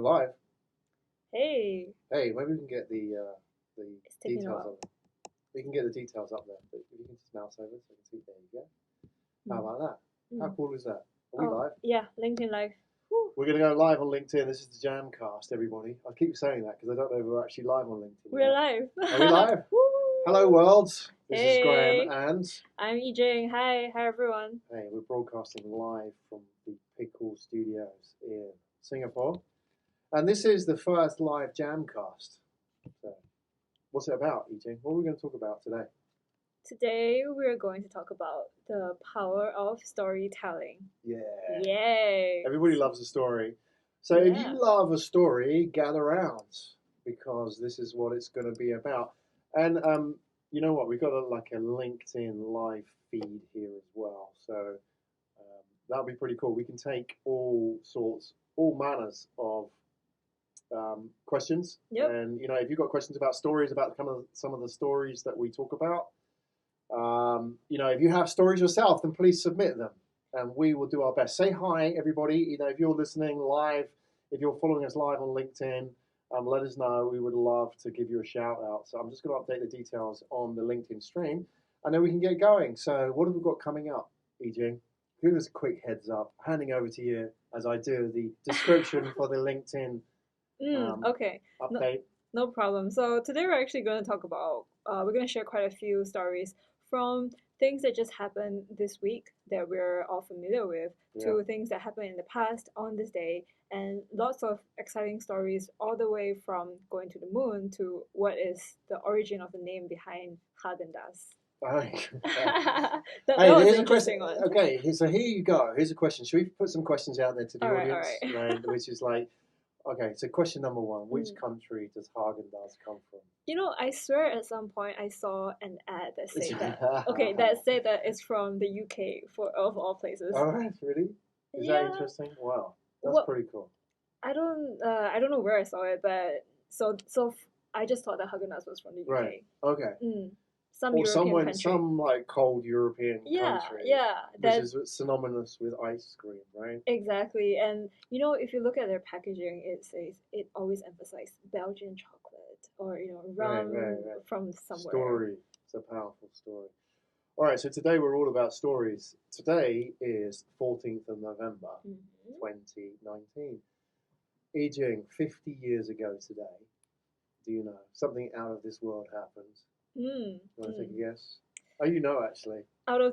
We're live. Hey, Hey, maybe we can get the it's taking a details while. up. We can get the details up there. But if you can just mouse over so I can see. There you go. How Mm. about that? How Mm. cool is that? Are we Oh, live? yeah, LinkedIn Live. Woo. We're going to go live on LinkedIn. This is the Jamcast, everybody. I keep saying that because I don't know if we're actually live on LinkedIn We're yet. live. Are we live? Woo. Hello, world. This is Hey. Graham and... I'm EJ. Hi everyone. Hey, we're broadcasting live from the Pikkal studios in Singapore. And this is the first live Jamcast. So, what's it about, EJ? What are we going to talk about today? Today we're going to talk about the power of storytelling. Yeah. Yay. Everybody loves a story. So if Yeah. you love a story, gather round because this is what it's going to be about. And you know what? We've got a LinkedIn live feed here as well. So that'll be pretty cool. We can take all manners of questions. Yep. And if you've got questions about stories, about some of the stories that we talk about, if you have stories yourself, then please submit them, and we will do our best. Say hi, everybody. If you're listening live, if you're following us live on LinkedIn, let us know. We would love to give you a shout out. So I'm just going to update the details on the LinkedIn stream, and then we can get going. So what have we got coming up, EJ? Give us a quick heads up. Handing over to you as I do the description for the LinkedIn Okay. update. No problem. So today we're actually going to talk about, we're going to share quite a few stories from things that just happened this week that we're all familiar with, to things that happened in the past on this day, and lots of exciting stories all the way from going to the moon to what is the origin of the name behind Haagen-Dazs. that was Here's an a question. interesting one. Okay, so here you go. Here's a question. Should we put some questions out there to the All right, audience? all right. Which is like, okay, so question number one: which country does Haagen-Dazs come from? I swear at some point I saw an ad that said that. Okay, that said that it's from the UK, of all places. All right, really? Is that interesting? Wow, that's pretty cool. I don't know where I saw it, but so I just thought that Haagen-Dazs was from the UK. Right. Okay. Some or European country. Some like cold European country. Yeah, which is synonymous with ice cream, right? Exactly. And if you look at their packaging, it always emphasizes Belgian chocolate or rum from somewhere. Story. It's a powerful story. All right, so today we're all about stories. Today is 14th of November, 2019. Aging 50 years ago today, do you know something out of this world happened? You want to take a guess? Oh, actually.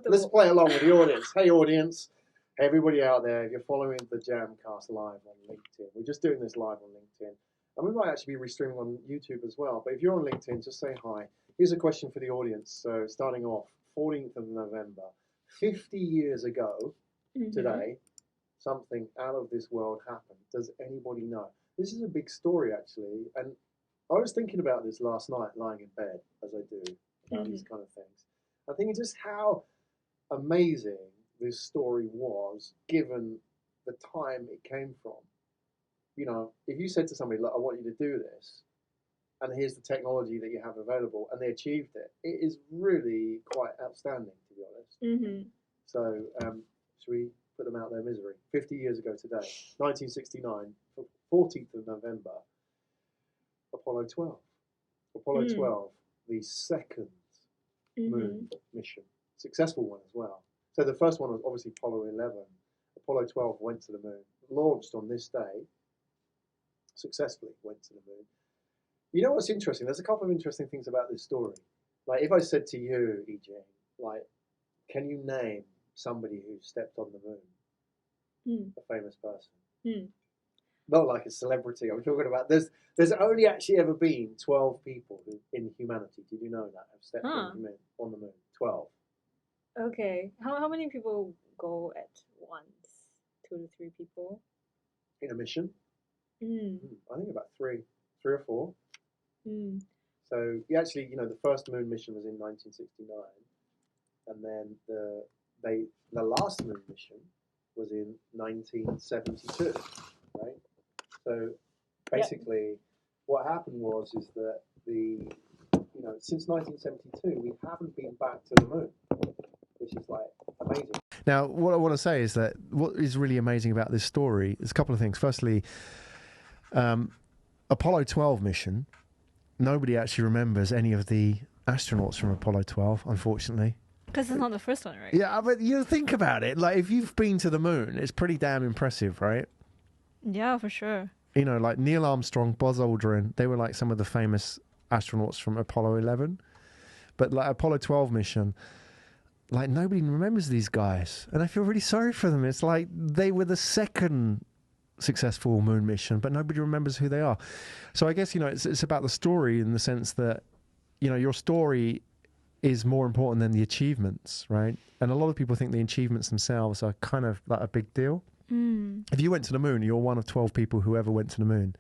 Let's play along with the audience. Hey, audience. Hey, everybody out there, if you're following the Jamcast live on LinkedIn, we're just doing this live on LinkedIn. And we might actually be restreaming on YouTube as well. But if you're on LinkedIn, just say hi. Here's a question for the audience. So starting off, 14th of November, 50 years ago today, something out of this world happened. Does anybody know? This is a big story, actually. And I was thinking about this last night, lying in bed, as I do, about these kind of things. I think just how amazing this story was, given the time it came from. If you said to somebody, look, I want you to do this, and here's the technology that you have available, and they achieved it, it is really quite outstanding, to be honest. So, should we put them out their misery? 50 years ago today, 1969, 14th of November, Apollo 12. Apollo 12, the second moon mission. Successful one as well. So the first one was obviously Apollo 11. Apollo 12 went to the moon. Launched on this day. Successfully went to the moon. You know what's interesting? There's a couple of interesting things about this story. Like if I said to you, EJ, like, can you name somebody who stepped on the moon? A famous person. Not like a celebrity. I'm talking about there's only actually ever been 12 people in humanity. Did you know that have stepped on the moon? 12. Okay. How many people go at once? 2 to 3 people in a mission? I think about three or four. So actually, the first moon mission was in 1969, and then the last moon mission was in 1972, right? So basically, what happened is that since 1972, we haven't been back to the moon, which is like amazing. Now, what I want to say is that what is really amazing about this story is a couple of things. Firstly, Apollo 12 mission, nobody actually remembers any of the astronauts from Apollo 12, unfortunately. Because it's not the first one, right? Yeah, but you think about it. Like, if you've been to the moon, it's pretty damn impressive, right? Yeah, for sure. You know, like Neil Armstrong, Buzz Aldrin, they were like some of the famous astronauts from Apollo 11. But like Apollo 12 mission, like nobody remembers these guys. And I feel really sorry for them. It's like they were the second successful moon mission, but nobody remembers who they are. So I guess, you know, it's about the story in the sense that, you know, your story is more important than the achievements, right? And a lot of people think the achievements themselves are kind of like a big deal. If you went to the moon, you're one of 12 people who ever went to the moon.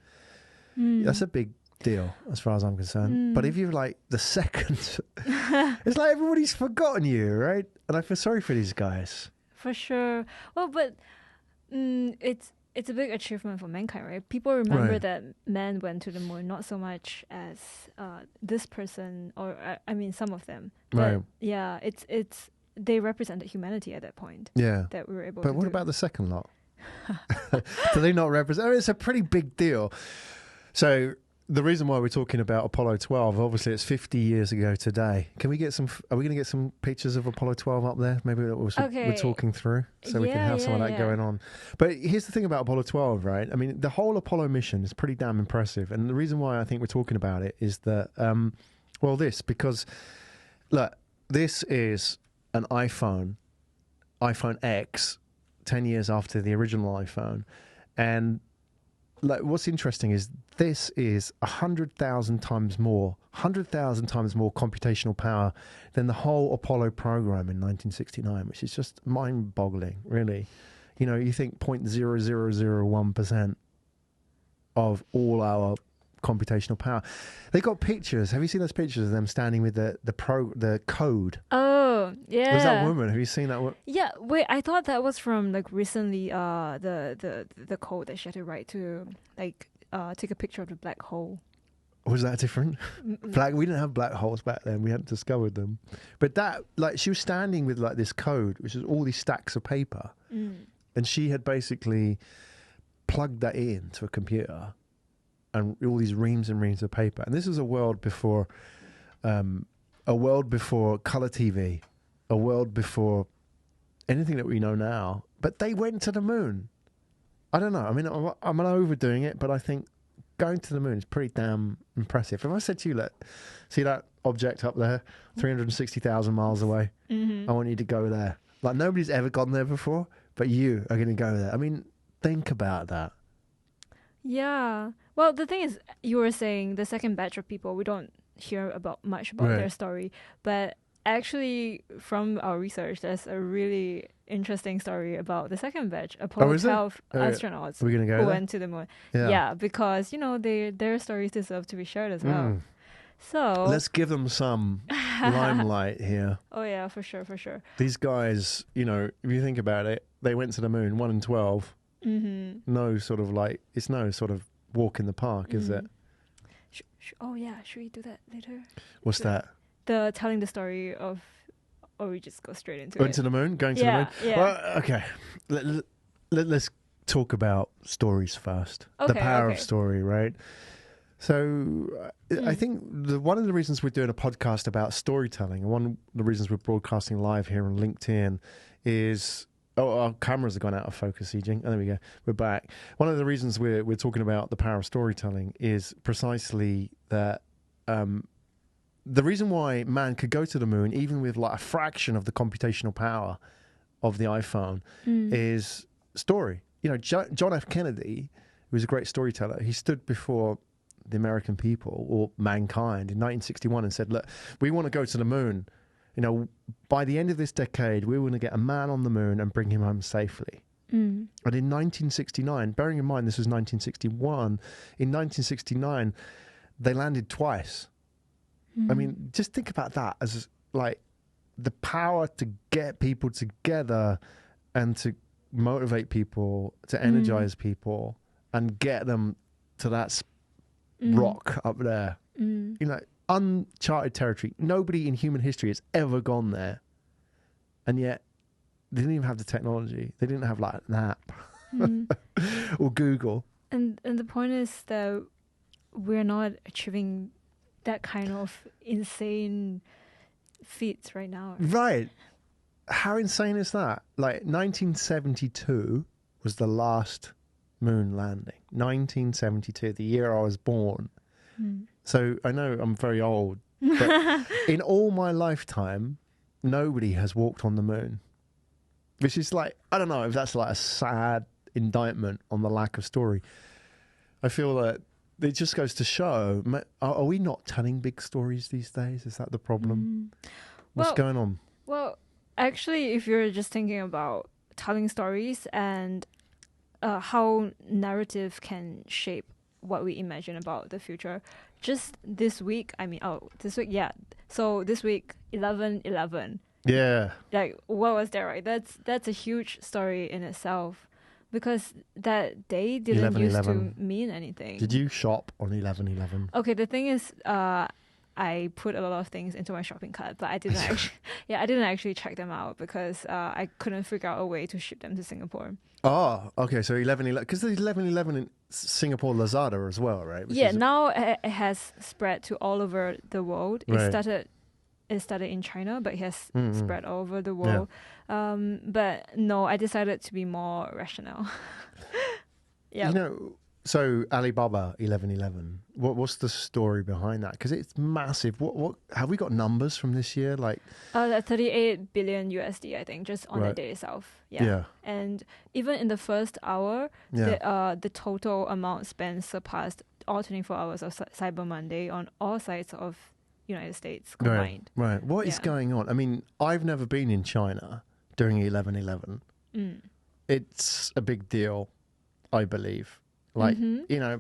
That's a big deal as far as I'm concerned. But if you're like the second, it's like everybody's forgotten you, right? And I feel sorry for these guys. For sure. Well, but it's a big achievement for mankind, right? People remember that man went to the moon, not so much as this person, or I mean, some of them. But yeah, it's they represented humanity at that point. Yeah, that we were able. But what about the second lot? Do they not represent? It's a pretty big deal. So the reason why we're talking about Apollo 12, obviously, it's 50 years ago today. Can we get some? Are we going to get some pictures of Apollo 12 up there? Maybe we're talking through, so we can have some of that going on. But here's the thing about Apollo 12, right? I mean, the whole Apollo mission is pretty damn impressive, and the reason why I think we're talking about it is that, because look, this is an iPhone X, 10 years after the original iPhone, and like, what's interesting is this is 100,000 times more computational power than the whole Apollo program in 1969, which is just mind-boggling, really. You know, you think 0.0001% of all our computational power. They got pictures. Have you seen those pictures of them standing with the code? Oh, yeah. Was that woman? Have you seen that one? Yeah. Wait, I thought that was from like recently. The code that she had to write to like take a picture of the black hole. Was that different? We didn't have black holes back then. We hadn't discovered them. But that, like, she was standing with like this code, which is all these stacks of paper, and she had basically plugged that into a computer. And all these reams and reams of paper. And this is a world before color TV, a world before anything that we know now. But they went to the moon. I don't know. I mean, I'm overdoing it, but I think going to the moon is pretty damn impressive. If I said to you, look, see that object up there, 360,000 miles away? I want you to go there. Like, nobody's ever gone there before, but you are going to go there. I mean, think about that. Yeah. Well, the thing is, you were saying the second batch of people, we don't hear much about their story. But actually, from our research, there's a really interesting story about the second batch, Apollo 12 astronauts who went to the moon. Yeah, because, you know, their stories deserve to be shared as well. So let's give them some limelight here. Oh, yeah, for sure, for sure. These guys, you know, if you think about it, they went to the moon, 1 in 12. No sort of like, it's no sort of walk in the park, is it? Oh yeah, should we do that later? What's that? The telling the story of, or we just go straight into Going to the moon? Going to the moon? Yeah. Well, okay. Let's talk about stories first. Okay, the power of story, right? So I think one of the reasons we're doing a podcast about storytelling, and one of the reasons we're broadcasting live here on LinkedIn is... Oh, our cameras have gone out of focus, Yijing. Oh, there we go. We're back. One of the reasons we're talking about the power of storytelling is precisely that the reason why man could go to the moon, even with like a fraction of the computational power of the iPhone, is story. You know, John F. Kennedy, who was a great storyteller, he stood before the American people, or mankind, in 1961 and said, look, we want to go to the moon. You know, by the end of this decade, we want to get a man on the moon and bring him home safely. And in 1969, bearing in mind this was 1961, in 1969, they landed twice. I mean, just think about that as like the power to get people together and to motivate people, to energize people and get them to that rock up there. You know, uncharted territory. Nobody in human history has ever gone there. And yet, they didn't even have the technology. They didn't have like an app or Google. And the point is that we're not achieving that kind of insane feats right now. Right. How insane is that? Like 1972 was the last moon landing. 1972, the year I was born. So I know I'm very old, but in all my lifetime, nobody has walked on the moon. Which is like, I don't know if that's like a sad indictment on the lack of story. I feel that it just goes to show, are we not telling big stories these days? Is that the problem? What's going on? Well, actually, if you're just thinking about telling stories and how narrative can shape what we imagine about the future, just this week, so this week, 11/11. Yeah. Like, what was that, right? That's a huge story in itself, because that day didn't used to mean anything. Did you shop on 11/11? Okay, the thing is, I put a lot of things into my shopping cart, but I didn't actually, I didn't actually check them out because I couldn't figure out a way to ship them to Singapore. Oh, okay. So 11/11, because there's 11/11 in Singapore Lazada as well, right? Now it has spread to all over the world. Right. It started in China, but it has spread all over the world. Yeah. But no, I decided to be more rational. Yeah. You know, so Alibaba 11/11. What's the story behind that? Because it's massive. What have we got numbers from this year? Like 38 billion USD, I think, just on the day itself. Yeah. And even in the first hour, the total amount spent surpassed all 24 hours of Cyber Monday on all sides of United States combined. Right. What is going on? I mean, I've never been in China during 11/11. It's a big deal, I believe. Like,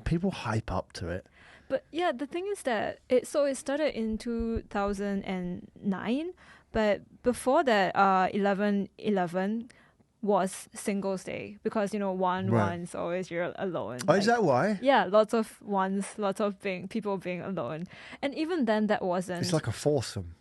people hype up to it. But yeah, the thing is that it started in 2009, but before that, 11/11 was Singles Day, because one's always you're alone. Oh, is that why? Yeah, lots of ones, lots of people being alone, and even then that wasn't. It's like a foursome.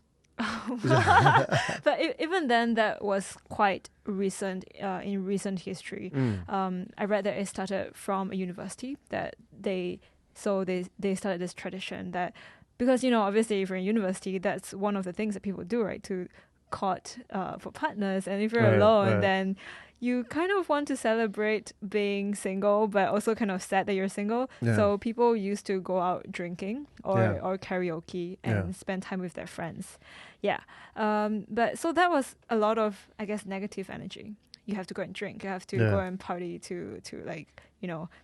But even then, that was quite recent in recent history. I read that it started from a university, that they started this tradition that, because obviously if you're in university, that's one of the things that people do, right, to court for partners. And if you're alone, then you kind of want to celebrate being single, but also kind of sad that you're single. So people used to go out drinking or karaoke and spend time with their friends. But so that was a lot of, I guess, negative energy. You have to go and drink. You have to go and party to like,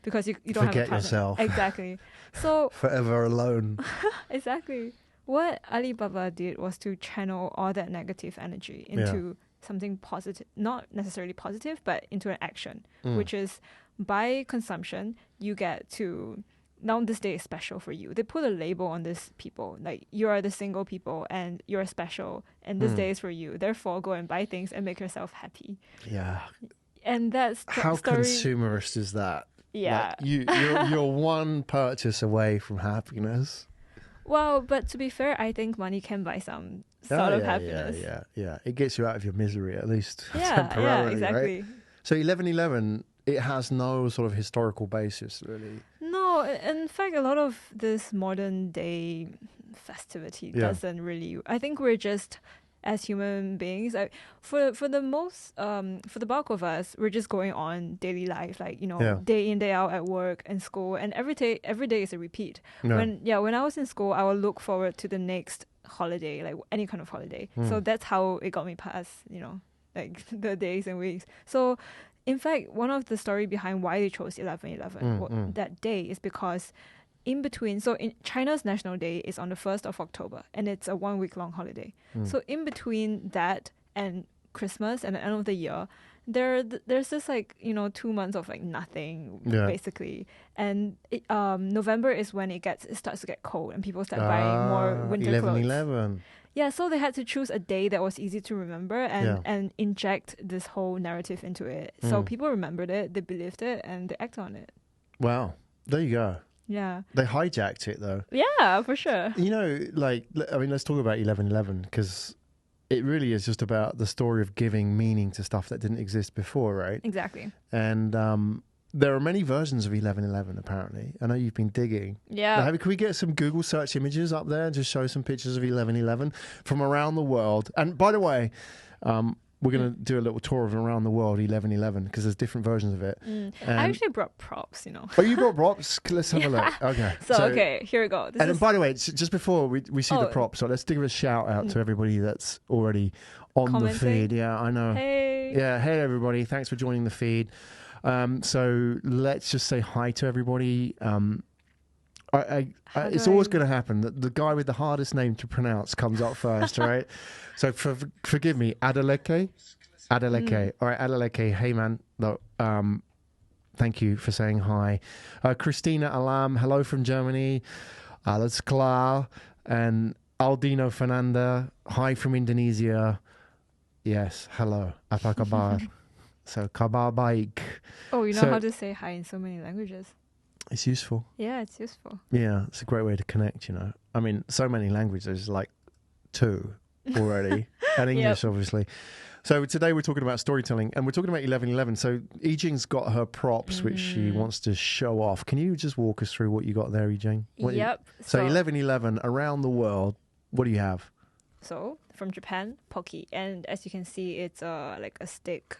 because you don't forget have a partner. Yourself. Exactly. So forever alone. Exactly. What Alibaba did was to channel all that negative energy into something positive, not necessarily positive, but into an action, which is by consumption, you get to, now this day is special for you. They put a label on these people, like you are the single people and you're special and this day is for you. Therefore, go and buy things and make yourself happy. Yeah. And that's how consumerist is that? Yeah. Like you're one purchase away from happiness. Well, but to be fair, I think money can buy some sort of happiness. Yeah. It gets you out of your misery, at least temporarily. Yeah, exactly. Right? So 11/11, it has no sort of historical basis, really. No, in fact, a lot of this modern day festivity doesn't really. I think we're just, as human beings, for the bulk of us, we're just going on daily life, like day in, day out at work and school, and every day is a repeat. When I was in school, I would look forward to the next holiday, like any kind of holiday. So that's how it got me past, like the days and weeks. So in fact, one of the story behind why they chose 11/11 that day is because in between, so in China's National Day is on the 1st of October, and it's a 1 week long holiday. So in between that and Christmas and the end of the year, there's this 2 months of like nothing basically, and November is when it starts to get cold and people start buying more winter clothes. 11/11. Yeah, so they had to choose a day that was easy to remember and inject this whole narrative into it. So people remembered it, they believed it, and they acted on it. Wow, there you go. Yeah. They hijacked it, though. Yeah, for sure. Let's talk about 11/11, because it really is just about the story of giving meaning to stuff that didn't exist before, right? Exactly. And there are many versions of 1111, apparently. I know you've been digging. Yeah. Now, can we get some Google search images up there and just show some pictures of 1111 from around the world? And by the way, we're going to do a little tour of around the world 1111 because there's different versions of it. I actually brought props, Oh, you brought props? Let's have a look. Okay. So okay, here we go. Then, by the way, just before we see the props, so let's give a shout out to everybody that's already on commenting. The feed. Yeah, I know. Hey. Yeah, hey everybody. Thanks for joining the feed. So let's just say hi to everybody. It's always going to happen that the guy with the hardest name to pronounce comes up first, right? So forgive me, Adeleke. All right, Adeleke. Hey man, no, thank you for saying hi. Christina Alam, hello from Germany. Alles klar. And Aldino Fernanda, hi from Indonesia. Yes, hello. Apa kabar? So kabar baik. Oh, you know how to say hi in so many languages. It's useful. Yeah, it's useful. Yeah, it's a great way to connect, I mean, so many languages, like 2 already. And English, obviously. So today we're talking about storytelling, and we're talking about 1111. So Yijing's got her props, which she wants to show off. Can you just walk us through what you got there, Yijing? Yep. So 1111, around the world, what do you have? So from Japan, Pocky, and as you can see, it's like a stick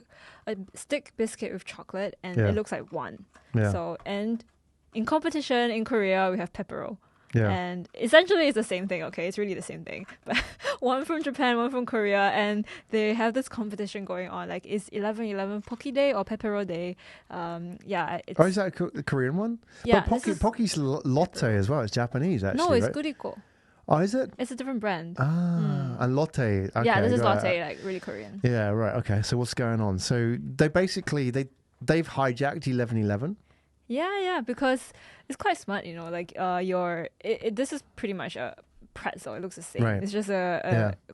biscuit with chocolate, and it looks like one. Yeah. So, and in competition in Korea, we have pepero. Yeah. And essentially it's the same thing, okay? It's really the same thing. But one from Japan, one from Korea, and they have this competition going on. Like, is 11/11 Pocky Day or Pepero Day? It's... Oh, is that the Korean one? Yeah. But Pocky's latte as well. It's Japanese, actually. No, it's right? Guriko. Oh, is it? It's a different brand. And latte. Okay, yeah, this is latte, like really Korean. Yeah, right. Okay, so what's going on? So they basically, they've hijacked 1111. Yeah, because it's quite smart, like this is pretty much a pretzel. It looks the same. Right. It's just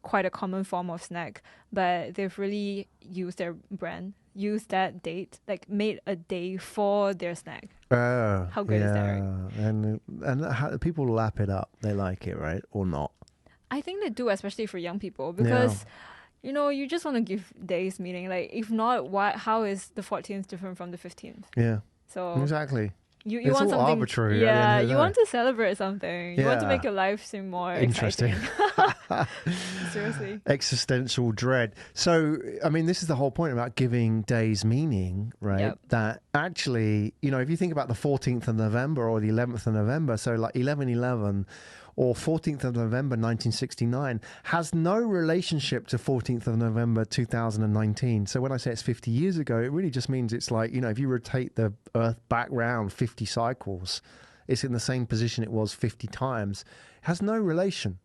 quite a common form of snack, but they've really used their brand, used that date, like made a day for their snack. Oh, how great is that, right? And how, people lap it up. They like it, right? Or not? I think they do, especially for young people, because you just want to give days meaning. Like, if not, how is the 14th different from the 15th? Yeah. So exactly. You it's want all something arbitrary. Yeah, you want to celebrate something. You want to make your life seem more interesting. Seriously. Existential dread. So, I mean, this is the whole point about giving days meaning, right? Yep. That actually, if you think about the 14th of November or the 11th of November, so like 11/11 or 14th of November 1969 has no relationship to 14th of November 2019. So when I say it's 50 years ago, it really just means it's like, if you rotate the Earth back round 50 cycles, it's in the same position it was 50 times. It has no relation.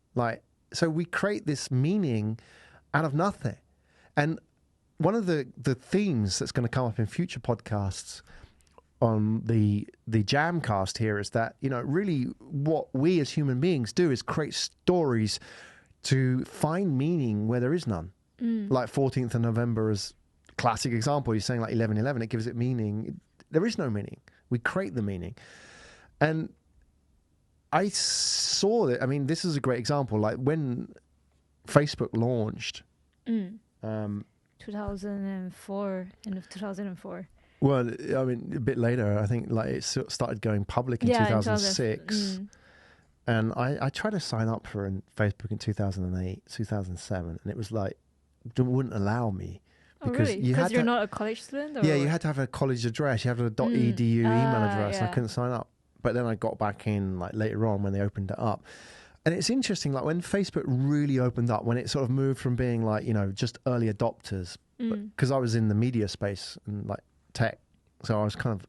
So we create this meaning out of nothing. And one of the themes that's going to come up in future podcasts on the Jamcast here is that, really what we as human beings do is create stories to find meaning where there is none. Like 14th of November is a classic example. You're saying like 11/11, it gives it meaning. There is no meaning. We create the meaning. And I saw that, this is a great example. Like when Facebook launched. 2004, end of 2004. Well, a bit later, I think it started going public in 2006. And I tried to sign up for Facebook in 2008, 2007, and it was like, it wouldn't allow me. Because really? Because you're not a college student? Or? Yeah, you had to have a college address. You had to have a .edu email address, and I couldn't sign up. But then I got back in later on when they opened it up. And it's interesting, when Facebook really opened up, when it sort of moved from being just early adopters, because I was in the media space and tech, so I was kind of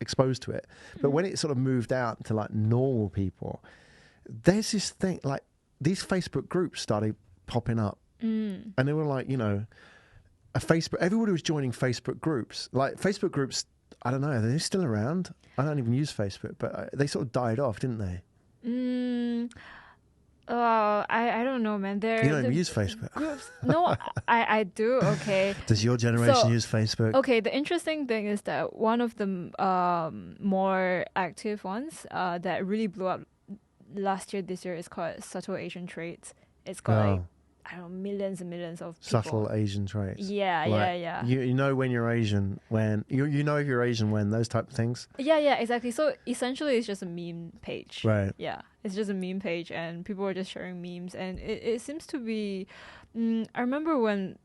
exposed to it. But when it sort of moved out to normal people, there's this thing, these Facebook groups started popping up, and they were a Facebook. Everybody was joining Facebook groups. Facebook groups, I don't know, are they still around? I don't even use Facebook, but they sort of died off, didn't they? I don't know, man. You don't even use Facebook. Groups. No, I do. Okay. Does your generation use Facebook? Okay. The interesting thing is that one of the more active ones that really blew up last year, this year is called Subtle Asian Traits. It's got I don't know, millions and millions of people. Subtle Asian traits. Yeah, Like, yeah. You know when you're Asian, when you know if you're Asian when those type of things. Yeah, exactly. So essentially, it's just a meme page. Right. Yeah, it's just a meme page, and people are just sharing memes, and it seems to be. I remember when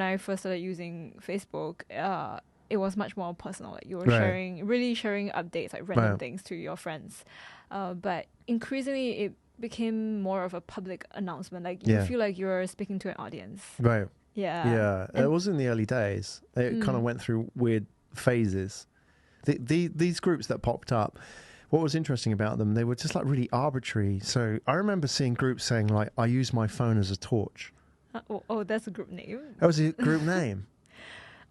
I first started using Facebook, it was much more personal. Like you were really sharing updates, like random things to your friends. But increasingly, it became more of a public announcement. Like you feel like you're speaking to an audience. Right. Yeah. Yeah. It was in the early days. It kind of went through weird phases. These groups that popped up, what was interesting about them, they were just like really arbitrary. So I remember seeing groups saying like, I use my phone as a torch. Oh, that's a group name. That was a group name.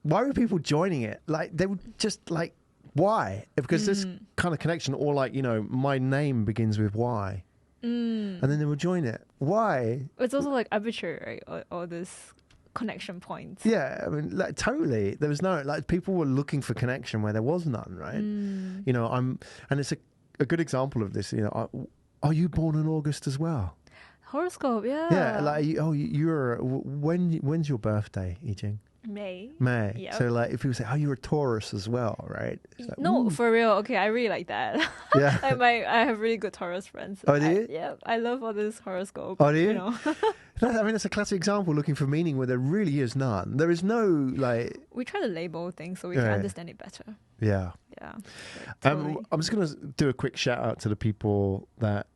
Why were people joining it? Like they would just like, why? Because this kind of connection, or like, you know, my name begins with Y. And then they would join it. Why? It's also like arbitrary, right? All this connection points. Yeah, I mean, like totally. There was no, like, people were looking for connection where there was none, right? You know, and it's a good example of this. You know, are you born in August as well? Horoscope, yeah. Yeah, like, when's your birthday, Yijing? May. Yep. So like if people say, oh, you're a Taurus as well, right? Like, no, for real. Okay, I really like that. Yeah. I have really good Taurus friends. Oh, do you? Yeah, I love all this horoscope. Oh, do you? You know. I mean, it's a classic example looking for meaning where there really is none. There is no, like... We try to label things so we can understand it better. Yeah. Yeah. Totally. I'm just going to do a quick shout out to the people that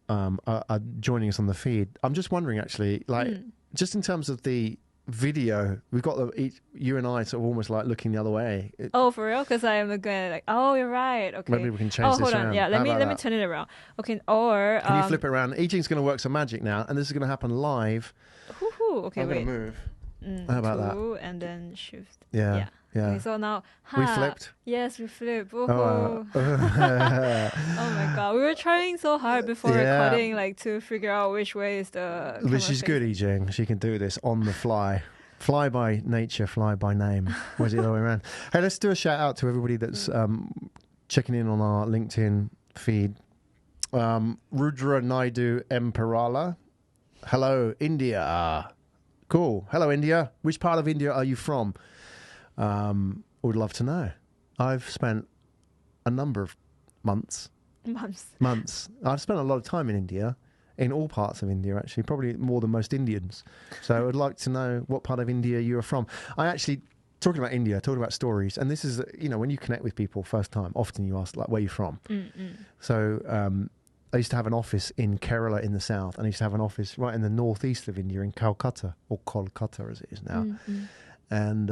are joining us on the feed. I'm just wondering, actually, like, just in terms of the video, we've got you and I sort of almost like looking the other way. Oh, for real? Because I am looking like, oh, you're right. Okay. Maybe we can change this hold around. On. Yeah, let me turn it around. Okay, or can you flip it around? Yijing's going to work some magic now, and this is going to happen live. Okay, I'm wait. going to move. How about that? And then shift. Yeah. Okay, so now we flipped. Yes, we flipped. Oh, oh my god, we were trying so hard before recording, like to figure out which way is the. But she's good, Yijing. She can do this on the fly. Fly by nature, fly by name. Or is it the other way around? Hey, let's do a shout out to everybody that's checking in on our LinkedIn feed. Rudra Naidu Emperala. Hello, India. Cool. Hello, India. Which part of India are you from? Would love to know. I've spent a number of months. I've spent a lot of time in India. In all parts of India, actually, probably more than most Indians. So I would like to know what part of India you are from. I actually, talking about stories, and this is, you know, when you connect with people first time, often you ask, like, where are you from? So I used to have an office in Kerala in the south, and I used to have an office right in the northeast of India in Calcutta, or Kolkata as it is now. And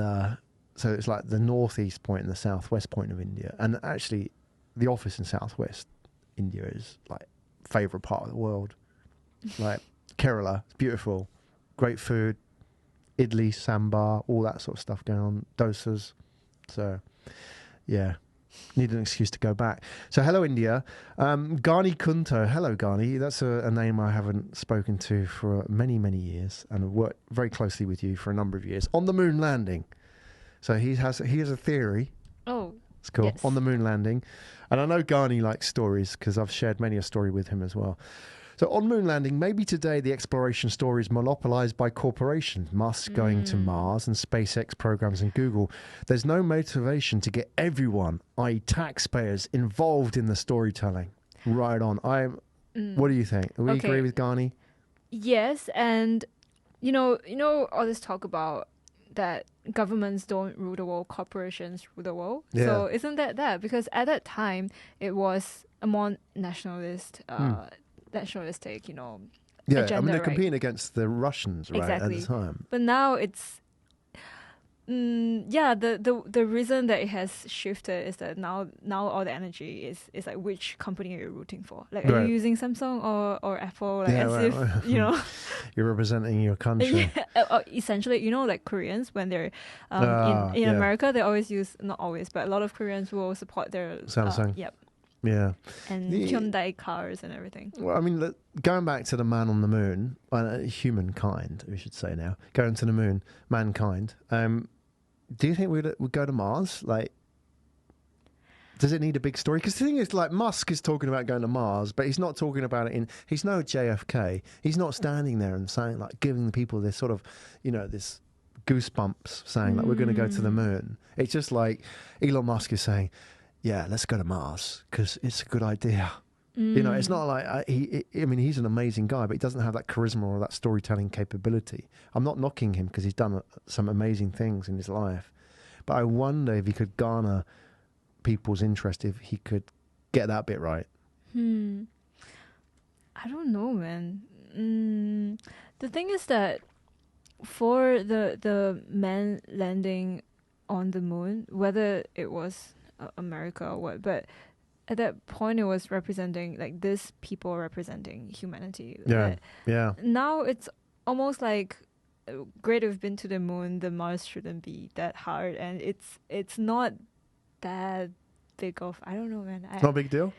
so it's like the northeast point and the southwest point of India. And actually, the office in southwest India is, like, favourite part of the world. Like Kerala, it's beautiful, great food, idli, sambar, all that sort of stuff going on, dosas. So, yeah, need an excuse to go back. So, hello, India. Gani Kunto, hello, Gani. That's a name I haven't spoken to for many, many years, and I've worked very closely with you for a number of years on the moon landing. So he has a theory. Oh, it's cool. Yes. On the moon landing, and I know Gani likes stories because I've shared many a story with him as well. So on moon landing, maybe today the exploration story is monopolized by corporations, Musk going to Mars and SpaceX programs and Google. There's no motivation to get everyone, i.e. taxpayers, involved in the storytelling. Right on. What do you think? Do we agree with Gani? Yes, and you know all this talk about that governments don't rule the world, corporations rule the world. Yeah. So isn't that? Because at that time it was a more nationalistic, you know, agenda, I mean, they're right? competing against the Russians, right, exactly. at the time. But now it's, the reason that it has shifted is that now all the energy is like, which company are you rooting for? Like, are you using Samsung or Apple? Like, if, you know. You're representing your country. Essentially, you know, like Koreans, when they're in America, they always use, not always, but a lot of Koreans will support their Samsung. Yep. Yeah. And Hyundai cars and everything. Well, I mean, going back to the man on the moon, humankind, we should say now, going to the moon, mankind. Do you think we'd go to Mars? Like, Does it need a big story? Because the thing is, like, Musk is talking about going to Mars, but he's not talking about it he's no JFK. He's not standing there and saying, like, giving the people this sort of, this goosebumps saying, like, we're going to go to the moon. It's just like Elon Musk is saying, yeah, let's go to Mars because it's a good idea. It's not like, he's an amazing guy, but he doesn't have that charisma or that storytelling capability. I'm not knocking him because he's done some amazing things in his life. But I wonder if he could garner people's interest if he could get that bit right. I don't know, man. The thing is that for the man landing on the moon, whether it was America or what, but at that point it was representing, like, this people representing humanity. Yeah. Now it's almost like, great, we've been to the moon, the Mars shouldn't be that hard, and it's not that big of, I don't know, man. It's not a big deal?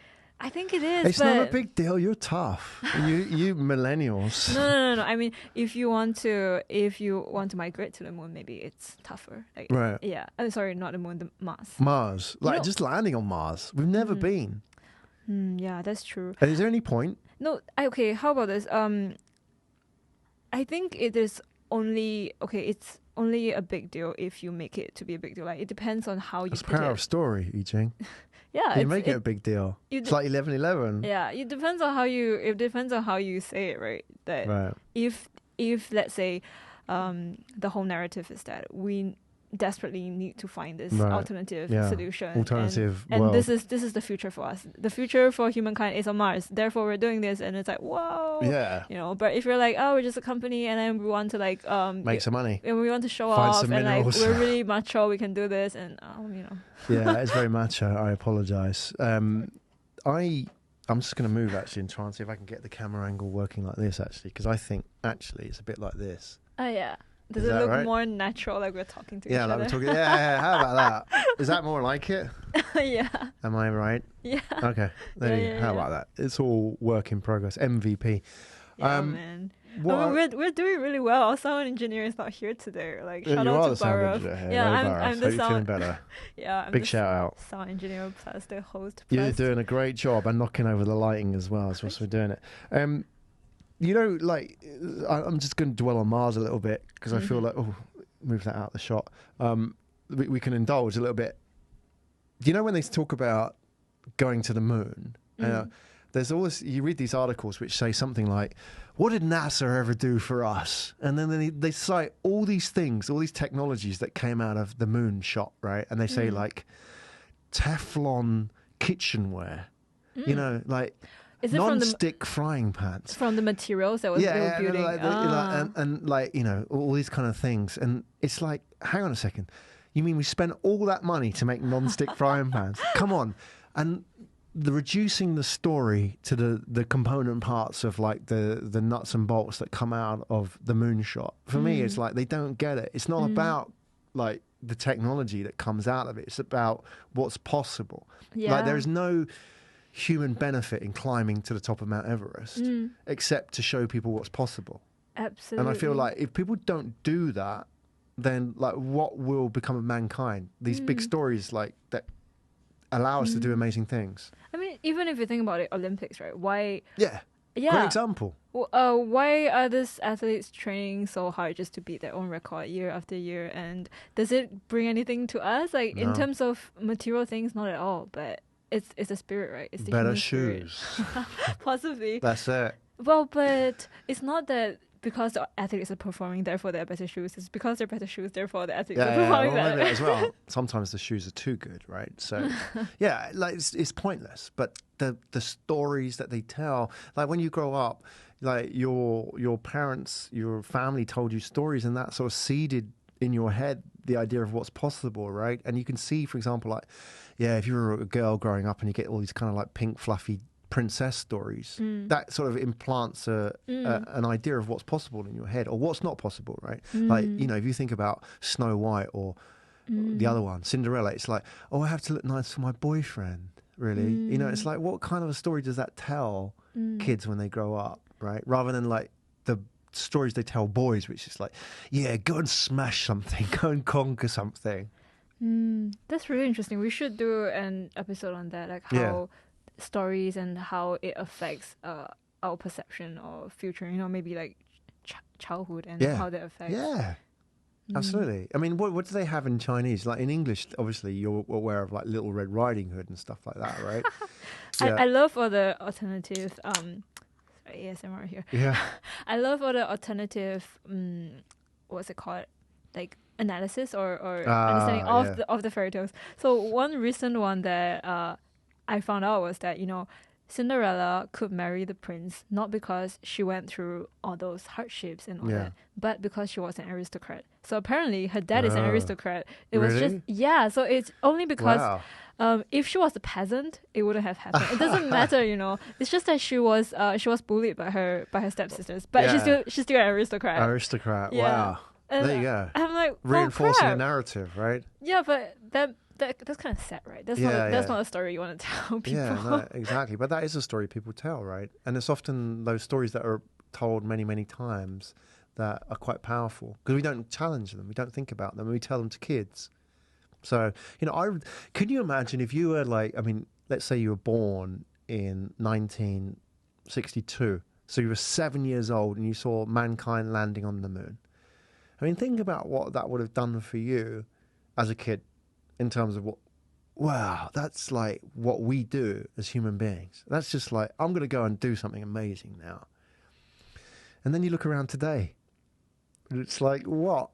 I think it is. It's not a big deal. You're tough. you millennials. No. I mean, if you want to migrate to the moon, maybe it's tougher. Like, right. Yeah. Sorry, not the moon, the Mars. Mars. Like, just landing on Mars. We've never been. Yeah, that's true. Is there any point? No. Okay. How about this? I think it is only it's only a big deal if you make it to be a big deal. Like, it depends on how you. That's put power it. of story, Yijing. Yeah, you make it a big deal. It's like 11/11. Yeah, it depends on how you say it, right? That right. If let's say, the whole narrative is that we desperately need to find this alternative solution, and world. this is the future for us. The future for humankind is on Mars. Therefore, we're doing this, and it's like, whoa, yeah. But if you're like, oh, we're just a company, and then we want to like make some money, and we want to show find off, some and minerals. like we're really macho, we can do this, and Yeah, it's very macho. I apologise. I'm just going to move actually and try and see if I can get the camera angle working like this actually, because I think actually it's a bit like this. Oh yeah. Does it look more natural, like we're talking to each other? Yeah, like we're talking. Yeah, how about that? Is that more like it? Yeah. Am I right? Yeah. Okay. How about that? It's all work in progress. MVP. Yeah, man. We're doing really well. Our sound engineer is not here today. Like, shout out to Barav. Yeah, I'm the sound. Feeling better. Yeah, big shout out. Sound engineer plus the host. You're doing a great job and knocking over the lighting as well. That's what's we're doing it. Like, I'm just going to dwell on Mars a little bit because I feel like, move that out of the shot. We can indulge a little bit. Do you know when they talk about going to the moon? There's always, you read these articles which say something like, what did NASA ever do for us? And then they cite all these things, all these technologies that came out of the moon shot, right? And they say like Teflon kitchenware, like... Is it non-stick frying pans from the materials that was building? And all these kind of things. And it's like, hang on a second, you mean we spent all that money to make non-stick frying pans? Come on. And reducing the story to the component parts of like the nuts and bolts that come out of the moonshot. For me, it's like they don't get it. It's not about like the technology that comes out of it. It's about what's possible. Yeah. Like there is no human benefit in climbing to the top of Mount Everest except to show people what's possible. Absolutely. And I feel like if people don't do that, then like what will become of mankind? These big stories like that allow us to do amazing things. I mean, even if you think about it, Olympics, right? Why? Yeah. Great example. Why are these athletes training so hard just to beat their own record year after year? And does it bring anything to us? Like in terms of material things, not at all. But it's a spirit, right? It's the better human shoes. Spirit. Possibly. That's it. Well, but it's not that because the athletes are performing, therefore they're better shoes. It's because they're better shoes, therefore the athletes are performing better. As well. Sometimes the shoes are too good, right? So, yeah, like it's pointless. But the stories that they tell, like when you grow up, like your parents, your family told you stories, and that sort of seeded in your head the idea of what's possible, right? And you can see, for example, like, yeah, if you were a girl growing up and you get all these kind of like pink, fluffy princess stories, that sort of implants an idea of what's possible in your head or what's not possible, right? Like, if you think about Snow White or the other one, Cinderella, it's like, oh, I have to look nice for my boyfriend, really. It's like, what kind of a story does that tell kids when they grow up, right? Rather than like the stories they tell boys, which is like, yeah, go and smash something, go and conquer something. That's really interesting. We should do an episode on that, like how stories and how it affects our perception of future. Maybe like childhood and how that affects. Yeah. Absolutely. I mean, what do they have in Chinese? Like in English, obviously, you're aware of like Little Red Riding Hood and stuff like that, right? I love all the alternative ASMR here. Yeah. I love all the alternative what's it called? Like analysis or understanding of the fairy tales. So one recent one that I found out was that, Cinderella could marry the prince not because she went through all those hardships and all that, but because she was an aristocrat. So apparently her dad is an aristocrat. It was just so it's only because if she was a peasant, it wouldn't have happened. It doesn't matter, It's just that she was bullied by her stepsisters, but she's still an aristocrat. Aristocrat. Yeah. Wow. And there you go. I'm like, reinforcing the narrative, right? Yeah, but that's kind of sad, right? That's not a story you want to tell people. Yeah, no, exactly. But that is a story people tell, right? And it's often those stories that are told many, many times that are quite powerful because we don't challenge them, we don't think about them, and we tell them to kids. So, can you imagine if you were let's say you were born in 1962, so you were 7 years old and you saw mankind landing on the moon. I mean, think about what that would have done for you as a kid in terms of that's like what we do as human beings. That's just like, I'm going to go and do something amazing now. And then you look around today, and it's like, what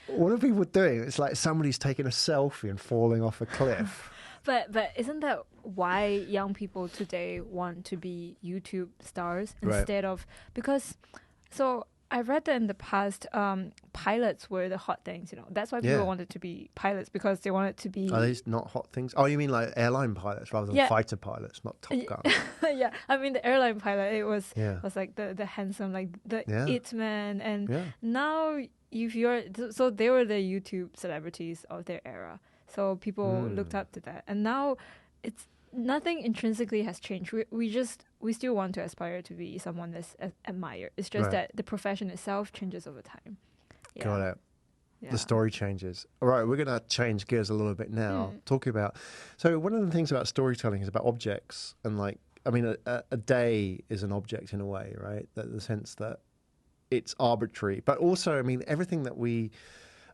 are people doing? It's like somebody's taking a selfie and falling off a cliff. But isn't that why young people today want to be YouTube stars instead of, because I read that in the past, pilots were the hot things, That's why people wanted to be pilots, because they wanted to be... Are these not hot things? Oh, you mean like airline pilots rather than fighter pilots, not Top Gun? Yeah, I mean the airline pilot, it was like the handsome, like the it man. And now if you're... So they were the YouTube celebrities of their era. So people looked up to that. And now it's... Nothing intrinsically has changed. We still want to aspire to be someone that's admired. It's just that the profession itself changes over time. Yeah. Got it. Yeah. The story changes. All right, we're going to change gears a little bit now. Talking about... So one of the things about storytelling is about objects. And a day is an object in a way, right? The sense that it's arbitrary. But also, everything that we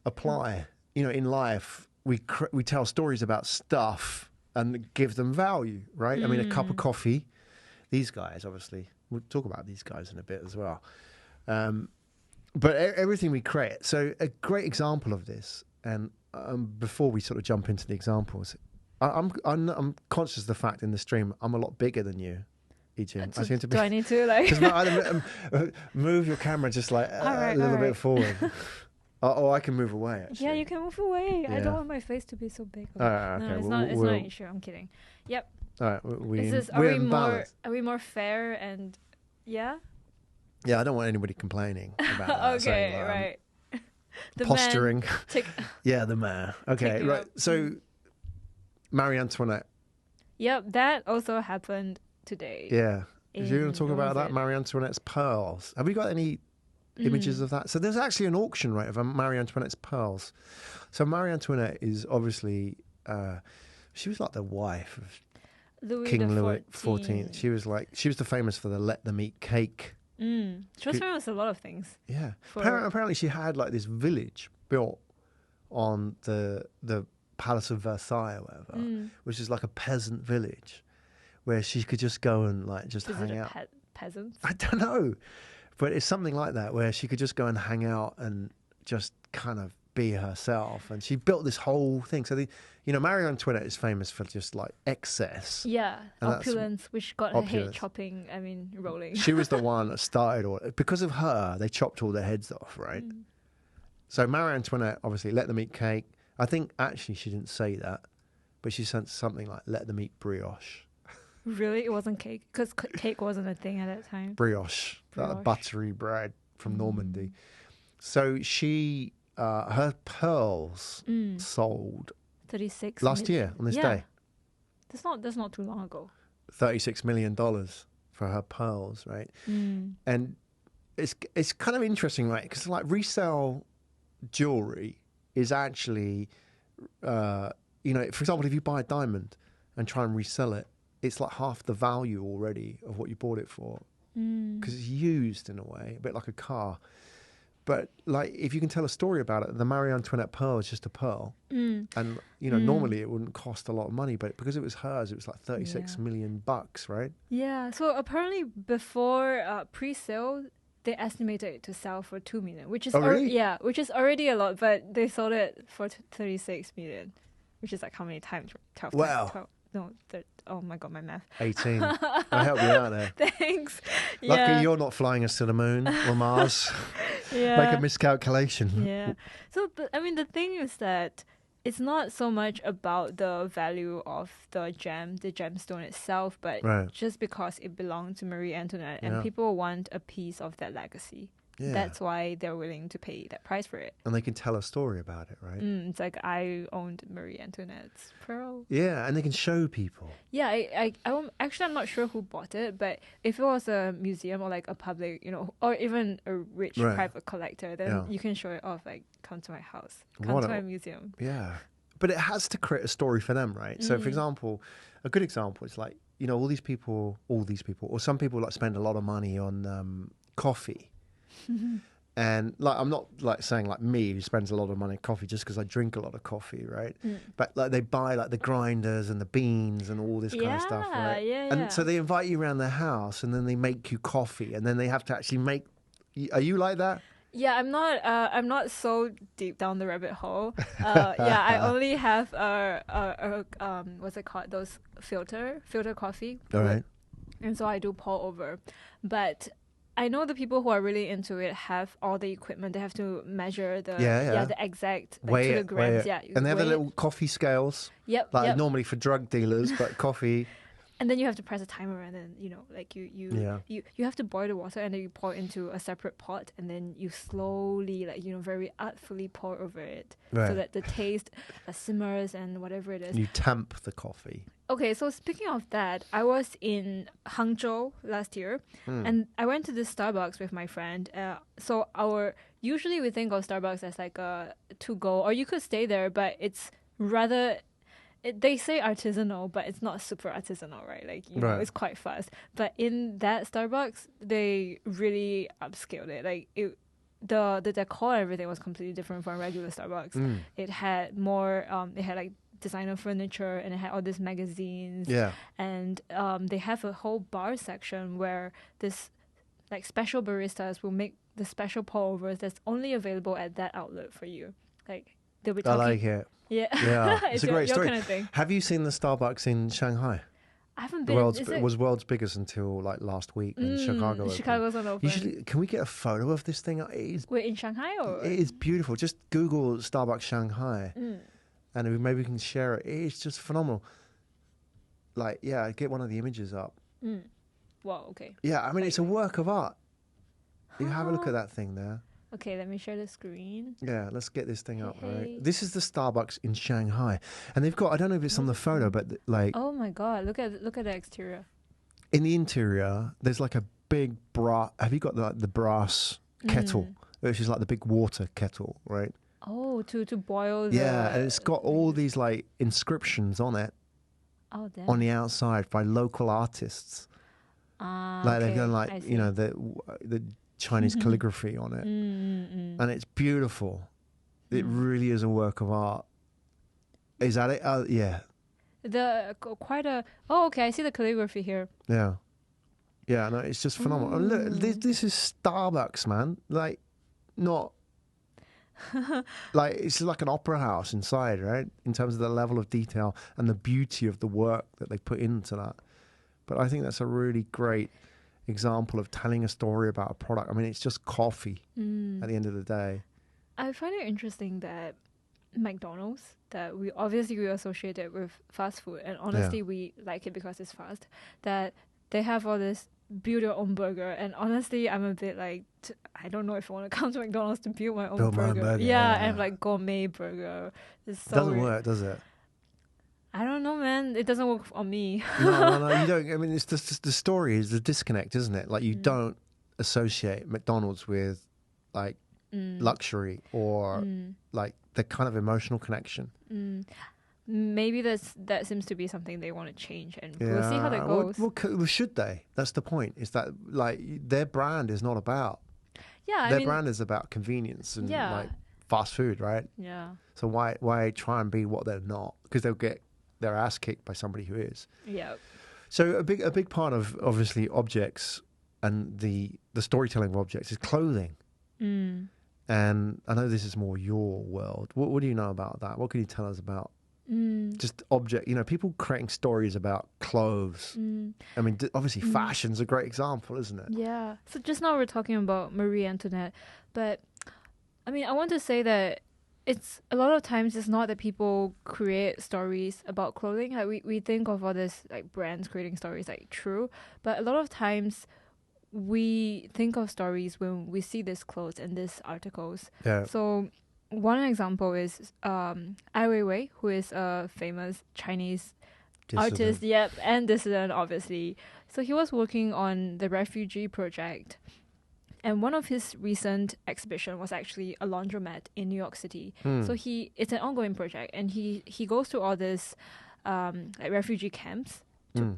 apply, in life, we tell stories about stuff and give them value, right? A cup of coffee. These guys, obviously, we'll talk about these guys in a bit as well. But everything we create. So a great example of this, and before we sort of jump into the examples, I'm conscious of the fact in the stream I'm a lot bigger than you, Ijin. I seem to be. Do I need to move your camera just like a little bit forward? Oh, I can move away, actually. Yeah, you can move away. Yeah. I don't want my face to be so big. Okay. No, it's not an issue. I'm kidding. Yep. All right. Are we more fair and yeah? Yeah, I don't want anybody complaining about that. Okay, right. The posturing. Yeah, the man. Okay, right. So, Marie Antoinette. Yep, that also happened today. Yeah. Did you want to talk about that? Marie Antoinette's pearls. Have we got any images of that? So there's actually an auction, right, of Marie Antoinette's pearls. So Marie Antoinette is obviously, she was like the wife of King Louis XIV. She was the famous for the let them eat cake. She was famous for a lot of things. Yeah. Apparently she had like this village built on the Palace of Versailles or whatever, which is like a peasant village where she could just go and like just hang out. Peasants? I don't know. But it's something like that where she could just go and hang out and just kind of be herself. And she built this whole thing. So, Marie Antoinette is famous for just like excess. Yeah, and opulence, which got her head rolling. She was the one that started all. Because of her, they chopped all their heads off, right? So Marie Antoinette, obviously, let them eat cake. I think actually she didn't say that, but she said something like, let them eat brioche. Really? It wasn't cake? Because cake wasn't a thing at that time? Brioche. That buttery bread from Normandy. So she, her pearls sold 36 last year on this day. That's not too long ago. $36 million for her pearls, right? And it's kind of interesting, right? Because like resale jewelry is actually you know, for example, if you buy a diamond and try and resell it, it's like half the value already of what you bought it for, because it's used in a way, a bit like a car. But like, if you can tell a story about it, the Marie Antoinette pearl is just a pearl, and you know, normally it wouldn't cost a lot of money, but because it was hers, it was like $36 million, right? Yeah. So apparently, before pre-sale, they estimated it to sell for $2 million, which is really? which is already a lot. But they sold it for $36 million, which is like how many times? 12. Wow. 12, no, oh my god, my math. 18. I help you out there. Thanks. Lucky you're not flying us to the moon or Mars. Make a miscalculation. Yeah. So, I mean, the thing is that it's not so much about the value of the gemstone itself, but just because it belonged to Marie Antoinette and people want a piece of that legacy. Yeah. That's why they're willing to pay that price for it. And they can tell a story about it, right? It's like, I owned Marie Antoinette's pearl. Yeah, and they can show people. Yeah, I'm not sure who bought it, but if it was a museum or like a public, you know, or even a rich private collector, then you can show it off, like, come to my house, come to my museum. Yeah. But it has to create a story for them, right? So, for example, a good example is like, you know, all these people, or some people like spend a lot of money on coffee. And like, I'm not like saying like me who spends a lot of money on coffee just because I drink a lot of coffee, right? But like, they buy like the grinders and the beans and all this kind of stuff, right? And so they invite you around their house and then they make you coffee and then they have to actually make. Are you like that? Yeah, I'm not so deep down the rabbit hole. I only have what's it called? Those filter coffee. All right. And so I do pour over, but I know the people who are really into it have all the equipment. They have to measure the exact kilograms. Yeah, and they have the little coffee scales. Yep. Normally for drug dealers, but coffee. And then you have to press a timer, and then you know, like you have to boil the water, and then you pour it into a separate pot, and then you slowly, like, you know, very artfully pour over it, so that the taste simmers and whatever it is. You tamp the coffee. Okay, so speaking of that, I was in Hangzhou last year, and I went to this Starbucks with my friend. So usually we think of Starbucks as like a to-go, or you could stay there, but it's rather. They say artisanal, but it's not super artisanal, right? Like, you know, it's quite fast. But in that Starbucks, they really upscaled it. Like, the decor and everything was completely different from regular Starbucks. It had more, it had like designer furniture, and it had all these magazines. Yeah. And they have a whole bar section where this like special baristas will make the special pour-overs that's only available at that outlet for you. Like, they'll be talking. I like it. Yeah, it's a great story. Kind of thing. Have you seen the Starbucks in Shanghai? I haven't been. Was world's biggest until like last week in Chicago. Chicago's not open. Can we get a photo of this thing? We're in Shanghai, or it is beautiful. Just Google Starbucks Shanghai, and maybe we can share it. It's just phenomenal. Like, get one of the images up. Wow. Okay. Yeah, I mean, it's a work of art. You have a look at that thing there. Okay, let me share the screen. Yeah, let's get this thing up, right? This is the Starbucks in Shanghai. And they've got, I don't know if it's on the photo, but like... Oh my God, look at the exterior. In the interior, there's like a big brass... Have you got the brass kettle? Which is like the big water kettle, right? Oh, to boil the... Yeah, and it's got all these like inscriptions on it. Oh, damn. On the outside by local artists. Like, they've done like, you know, the Chinese calligraphy on it, and it's beautiful. It really is a work of art. Is that it? Yeah. Okay, I see the calligraphy here. Yeah, no, it's just phenomenal. Look, this is Starbucks, man. Like, not like, it's like an opera house inside, right? In terms of the level of detail and the beauty of the work that they put into that. But I think that's a really great example of telling a story about a product. I mean, it's just coffee at the end of the day. I find it interesting that McDonald's, that we associate it with fast food, and honestly we like it because it's fast, that they have all this build your own burger, and honestly I'm a bit like, I don't know if I want to come to McDonald's to build my own burger. And like gourmet burger. It doesn't work, does it? I don't know, man. It doesn't work on me. No, you don't. I mean, it's just the story is the disconnect, isn't it? Like, you don't associate McDonald's with like luxury or like the kind of emotional connection. Maybe that seems to be something they want to change, and we'll see how that goes. Well, should they? That's the point. Is that like their brand is not about. Yeah, their brand is about convenience and like fast food, right? Yeah. So why try and be what they're not? Because they'll get their ass kicked by somebody who is. Yeah. So a big part of obviously objects and the storytelling of objects is clothing. And I know this is more your world. What do you know about that? What can you tell us about just object? People creating stories about clothes. I mean, obviously fashion's a great example, isn't it? Yeah. So just now we're talking about Marie Antoinette, but I mean, I want to say that it's a lot of times it's not that people create stories about clothing. Like we think of all this like brands creating stories, like true, but a lot of times we think of stories when we see these clothes and these articles. Yeah. So one example is Ai Weiwei, who is a famous Chinese artist, and dissident, obviously. So he was working on the refugee project, and one of his recent exhibition was actually a laundromat in New York City. So it's an ongoing project, and he goes to all these like refugee camps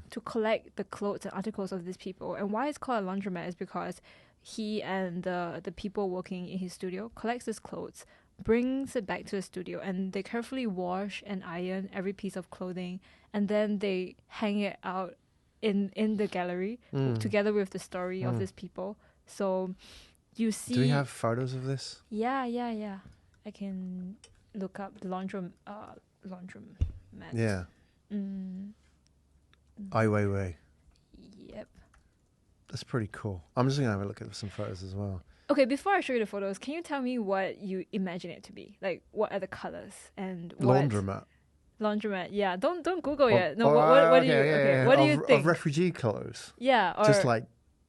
to collect the clothes and articles of these people. And why it's called a laundromat is because he and the people working in his studio collects his clothes, brings it back to the studio, and they carefully wash and iron every piece of clothing, and then they hang it out in the gallery together with the story of these people. So you see... Do we have photos of this? Yeah. I can look up the laundromat. Yeah. Ai Weiwei. Yep. That's pretty cool. I'm just going to have a look at some photos as well. Okay, before I show you the photos, can you tell me what you imagine it to be? Like, what are the colors and what... Laundromat, yeah. Don't Google yet. No, what do you... what do you think? Of refugee clothes. Yeah, or... Just like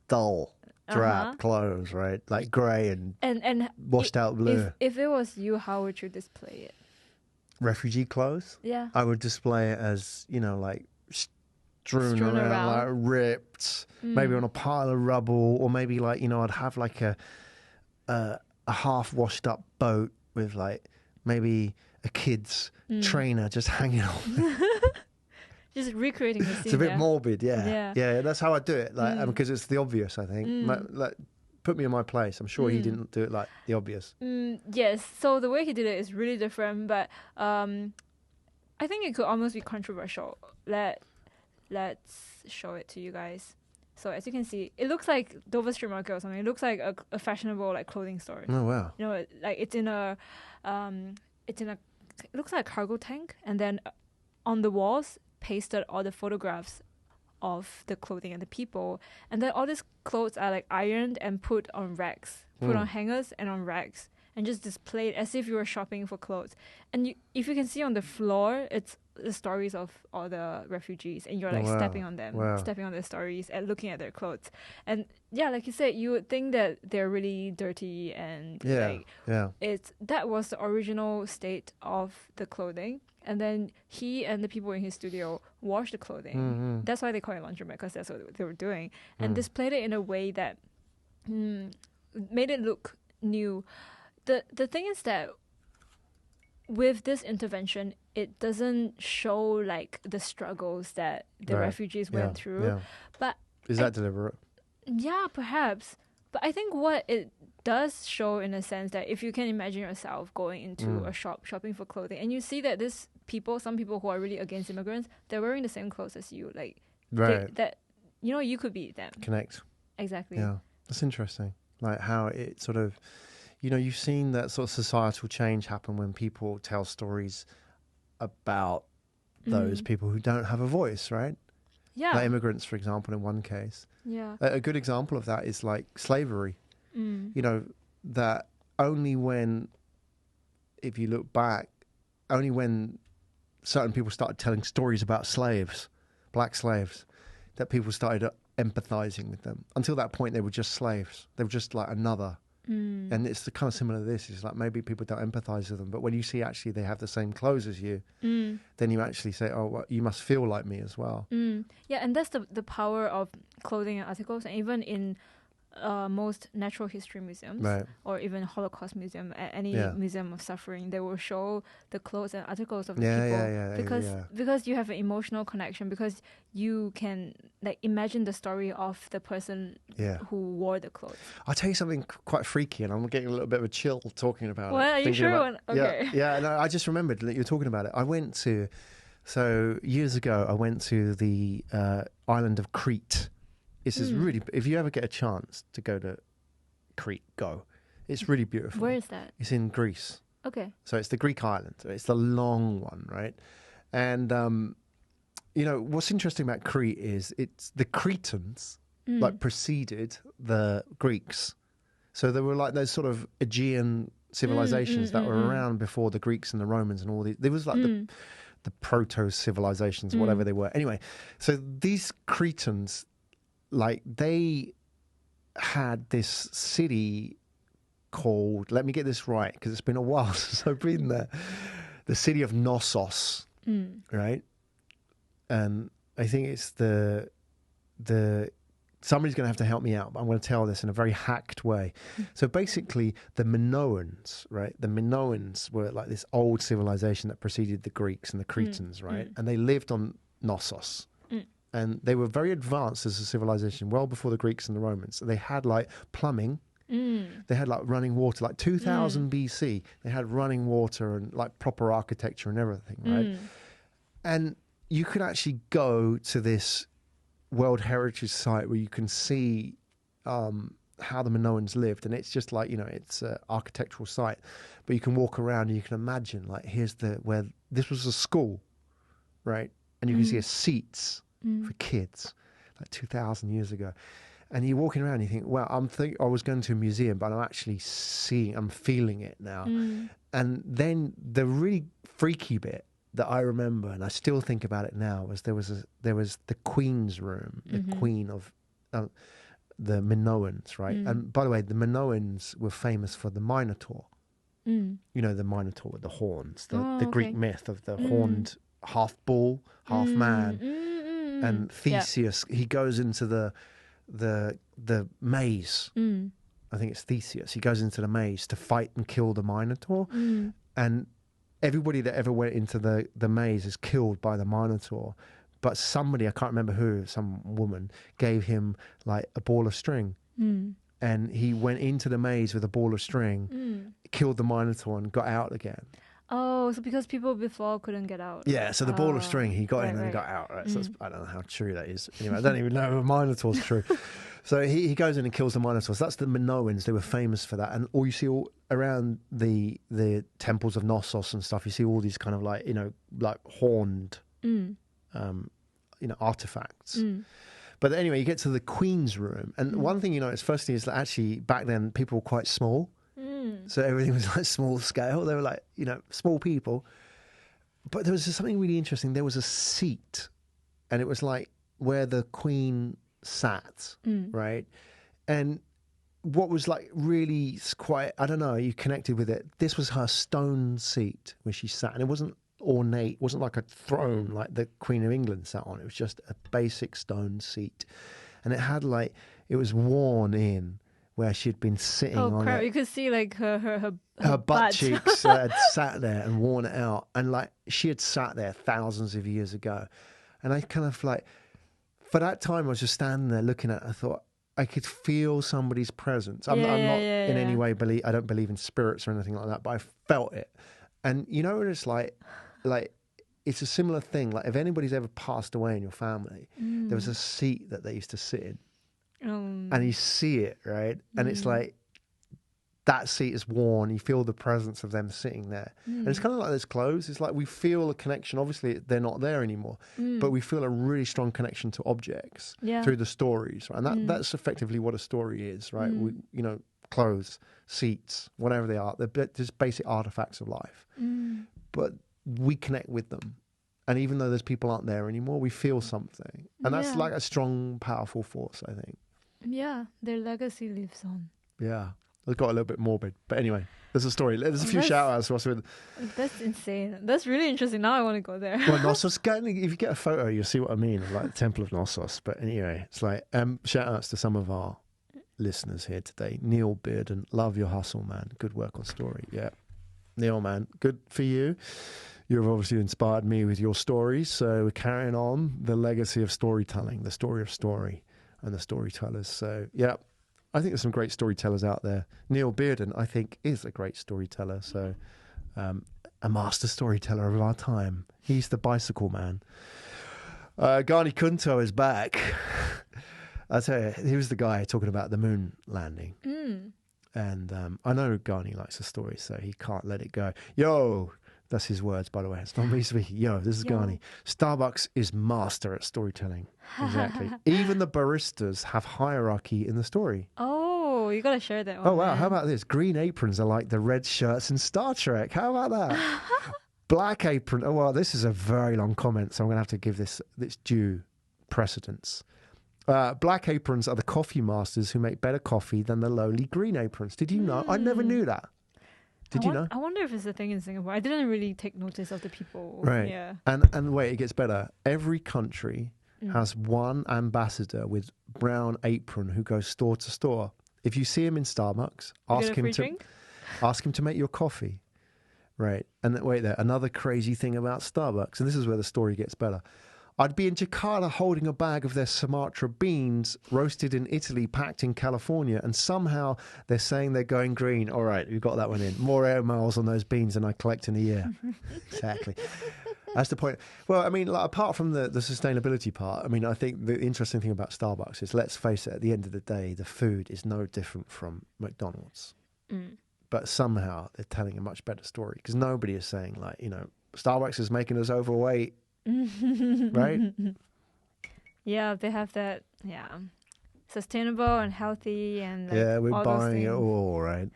dull, drab clothes, right? Like grey and washed out blue. If it was you, how would you display it? Refugee clothes? Yeah. I would display it as, like strewn around, like ripped, maybe on a pile of rubble, or maybe like, I'd have like a half washed up boat with like maybe a kid's trainer just hanging on. Just recreating the scene. It's a bit morbid, yeah. That's how I do it, like because it's the obvious. I think, like, put me in my place. I'm sure he didn't do it like the obvious. Yes. So the way he did it is really different, but I think it could almost be controversial. Let's show it to you guys. So as you can see, it looks like Dover Street Market or something. It looks like a fashionable like clothing store. Oh wow! Like it looks like a cargo tank, and then on the walls pasted all the photographs of the clothing and the people, and then all these clothes are like ironed and put on racks, put on hangers and on racks, and just displayed as if you were shopping for clothes. And if you can see on the floor, it's the stories of all the refugees, and you're like stepping on them, stepping on their stories and looking at their clothes. And yeah, like you said, you would think that they're really dirty and that was the original state of the clothing. And then he and the people in his studio washed the clothing. That's why they call it laundromat, because that's what they were doing, and displayed it in a way that made it look new. The thing is that with this intervention, it doesn't show like the struggles that the refugees went through. Yeah. But is that deliberate? Yeah, perhaps. But I think what it does show, in a sense, that if you can imagine yourself going into a shop shopping for clothing, and you see that some people who are really against immigrants, they're wearing the same clothes as you, like that you could be them. Connect. Exactly. Yeah, that's interesting. Like how it sort of, you've seen that sort of societal change happen when people tell stories about those people who don't have a voice, right? Yeah. Like immigrants, for example, in one case. Yeah. A good example of that is like slavery. That only when, if you look back, only when certain people started telling stories about slaves, black slaves, that people started empathizing with them. Until that point, they were just slaves. They were just like another. And it's kind of similar to this. It's like maybe people don't empathize with them, but when you see actually they have the same clothes as you, then you actually say, oh, well, you must feel like me as well. Yeah, and that's the power of clothing and articles. And even in most natural history museums, Right. or even Holocaust museum, any museum of suffering, they will show the clothes and articles of the people because you have an emotional connection, because you can like imagine the story of the person who wore the clothes. I'll tell you something quite freaky, and I'm getting a little bit of a chill talking about it. Well, are you sure? Okay. Yeah. No, I just remembered that you were talking about it. Years ago, I went to the island of Crete. This is really, if you ever get a chance to go to Crete, go. It's really beautiful. Where is that? It's in Greece. Okay. So it's the Greek island. It's the long one, right? And, what's interesting about Crete is it's the Cretans, preceded the Greeks. So there were like those sort of Aegean civilizations that were around before the Greeks and the Romans and all these. There was like the proto-civilizations, whatever they were. Anyway, so these Cretans, like, they had this city called, let me get this right, because it's been a while since I've been there, the city of Knossos, right? And I think it's the somebody's going to have to help me out, but I'm going to tell this in a very hacked way. So basically, the Minoans, right? The Minoans were like this old civilization that preceded the Greeks and the Cretans, right? And they lived on Knossos. And they were very advanced as a civilization, well before the Greeks and the Romans. They had like plumbing. They had like running water, like 2000 BC. They had running water and like proper architecture and everything, right? And you could actually go to this World Heritage Site where you can see how the Minoans lived, and it's just like, it's an architectural site, but you can walk around and you can imagine like where this was a school, right? And you can see seats for kids like 2,000 years ago, and you're walking around and you think, well, I was going to a museum, but I'm feeling it now. And then the really freaky bit that I remember, and I still think about it now, was there was the Queen's room, the Queen of the Minoans, right? And by the way, the Minoans were famous for the Minotaur. The Minotaur with the horns, the Greek myth of the horned half bull, half man. And Theseus, he goes into the maze. I think it's Theseus. He goes into the maze to fight and kill the Minotaur, and everybody that ever went into the maze is killed by the Minotaur. But somebody, I can't remember who, some woman, gave him like a ball of string. And he went into the maze with a ball of string, killed the Minotaur and got out again. Oh, so because people before couldn't get out. Yeah, so the ball of string, he got in and got out. Right? So I don't know how true that is. Anyway, I don't even know if a Minotaur's true. So he goes in and kills the Minotaur. So that's the Minoans. They were famous for that. And all you see all around the temples of Knossos and stuff, you see all these kind of like, like horned, artifacts. But anyway, you get to the Queen's room. And one thing you notice, firstly, is that actually back then people were quite small. So everything was like small scale. They were like, small people. But there was something really interesting. There was a seat, and it was like where the Queen sat, right? And what was like really quite, I don't know, you connected with it. This was her stone seat where she sat, and it wasn't ornate. It wasn't like a throne like the Queen of England sat on. It was just a basic stone seat. And it had like, it was worn in where she'd been sitting on crap. it. You could see like her butt cheeks had sat there and worn it out. And like she had sat there thousands of years ago. And I kind of like, for that time, I was just standing there looking at it. I thought, I could feel somebody's presence. I'm not in any way I don't believe in spirits or anything like that, but I felt it. And it's like it's a similar thing. Like if anybody's ever passed away in your family, there was a seat that they used to sit in. And you see it, right? And it's like that seat is worn. You feel the presence of them sitting there. And it's kind of like those clothes. It's like we feel a connection. Obviously, they're not there anymore, but we feel a really strong connection to objects through the stories. Right? And that's effectively what a story is, right? We, clothes, seats, whatever they are. They're just basic artifacts of life. But we connect with them. And even though those people aren't there anymore, we feel something. And that's like a strong, powerful force, I think. Yeah, their legacy lives on. Yeah. It got a little bit morbid. But anyway, there's a story. There's a few shout-outs for us. That's insane. That's really interesting. Now I want to go there. Well, Knossos, if you get a photo, you'll see what I mean. Like the Temple of Gnosis. But anyway, it's like shout-outs to some of our listeners here today. Neil Bearden, love your hustle, man. Good work on story. Yeah. Neil, man, good for you. You've obviously inspired me with your stories. So we're carrying on the legacy of storytelling, the story of story and the storytellers. So, yeah, I think there's some great storytellers out there. Neil Bearden, I think, is a great storyteller. So a master storyteller of our time. He's the bicycle man. Garni Kunto is back. I tell you, he was the guy talking about the moon landing. And I know Garni likes the story, so he can't let it go. Yo, that's his words, by the way. It's not me speaking. Yo, this is Garni. Starbucks is master at storytelling. Exactly. Even the baristas have hierarchy in the story. Oh, you got to share that one. Oh, wow. Man. How about this? Green aprons are like the red shirts in Star Trek. How about that? Black apron. Oh, well, this is a very long comment, so I'm going to have to give this due precedence. Black aprons are the coffee masters who make better coffee than the lowly green aprons. Did you know? I never knew that. Did you know? I wonder if it's a thing in Singapore. I didn't really take notice of the people. Right. Yeah. And wait, it gets better. Every country has one ambassador with brown apron who goes store to store. If you see him in Starbucks, ask him to make your coffee. Right. And wait there, another crazy thing about Starbucks, and this is where the story gets better. I'd be in Jakarta holding a bag of their Sumatra beans roasted in Italy, packed in California, and somehow they're saying they're going green. All right, we've got that one in. More air miles on those beans than I collect in a year. Exactly. That's the point. Well, I mean, like, apart from the sustainability part, I mean, I think the interesting thing about Starbucks is, let's face it, at the end of the day, the food is no different from McDonald's. But somehow they're telling a much better story, because nobody is saying, like, you know, Starbucks is making us overweight. Right? Yeah, they have that, sustainable and healthy and like, we're all buying it those all, right?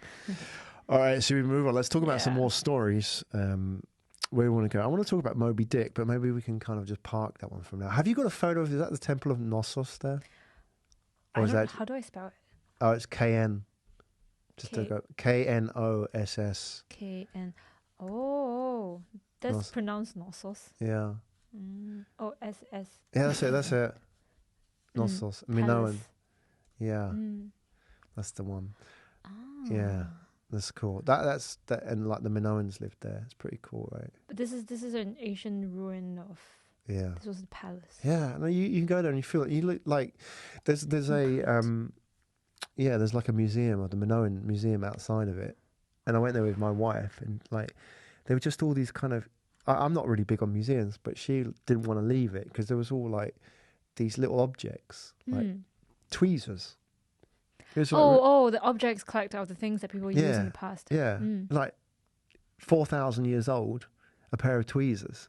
All right, so we move on. Let's talk about some more stories. Where we want to go. I want to talk about Moby Dick, but maybe we can kind of just park that one from now. Have you got a photo of, is that the Temple of Gnosis there? Or is that, how do I spell it? Oh, it's KN. Just to go KNOSS. KN. Oh, that's pronounced Gnosis. Yeah. OSS. Yeah, that's it. Gnosis. Minoan. Yeah. That's the one. Oh. Yeah. That's cool. That's and like the Minoans lived there. It's pretty cool, right? But this is an ancient ruin of. Yeah. This was the palace. Yeah. No, you can go there and you feel it. You look like there's a there's like a museum, or the Minoan museum outside of it, and I went there with my wife, and like there were just all these kind of. I'm not really big on museums, but she didn't want to leave it because there was all like these little objects, like tweezers. The objects collected of the things that people used in the past. Yeah, like 4,000 years old, a pair of tweezers,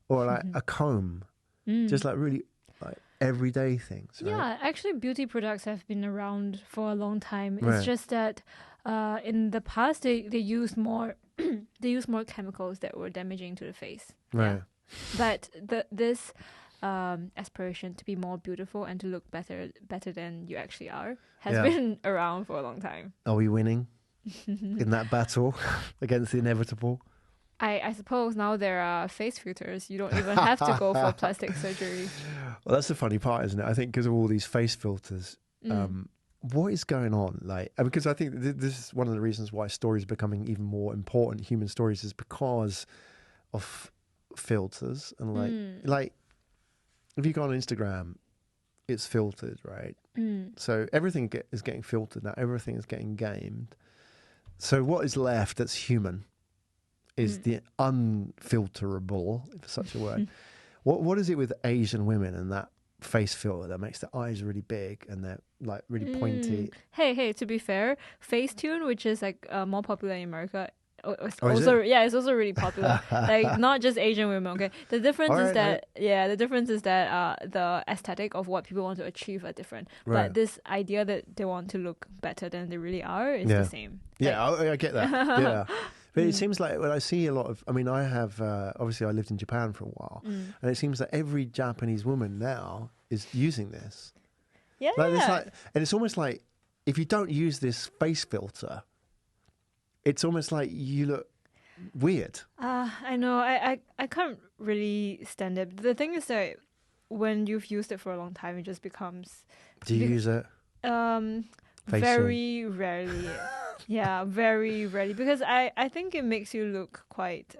or like a comb, just like really like everyday things. Right? Yeah, actually, beauty products have been around for a long time. Right. It's just that in the past they used more they used more chemicals that were damaging to the face. Right. Yeah. But this aspiration to be more beautiful and to look better than you actually are has been around for a long time. Are we winning in that battle against the inevitable? I suppose now there are face filters. You don't even have to go for plastic surgery. Well, that's the funny part, isn't it? I think because of all these face filters, what is going on? Like, because I think this is one of the reasons why stories are becoming even more important. Human stories is because of filters and like if you go on Instagram, it's filtered, right? So everything is getting filtered now. Everything is getting gamed. So what is left that's human is the unfilterable, if such a word. What is it with Asian women and that face filter that makes the eyes really big and they're like really pointy? Hey, to be fair, Facetune, which is like more popular in America, it's also really popular. Like not just Asian women. Okay, the difference is that the aesthetic of what people want to achieve are different. Right. But this idea that they want to look better than they really are is the same. Yeah, I get that. Yeah. But it seems like when I see a lot of, I mean, I have, obviously I lived in Japan for a while, and it seems that every Japanese woman now is using this. Yeah. And it's almost like, if you don't use this face filter, it's almost like you look weird. I know, I can't really stand it. The thing is that when you've used it for a long time, it just becomes... Do you use it? Very rarely. Yeah, very rarely. Because I think it makes you look quite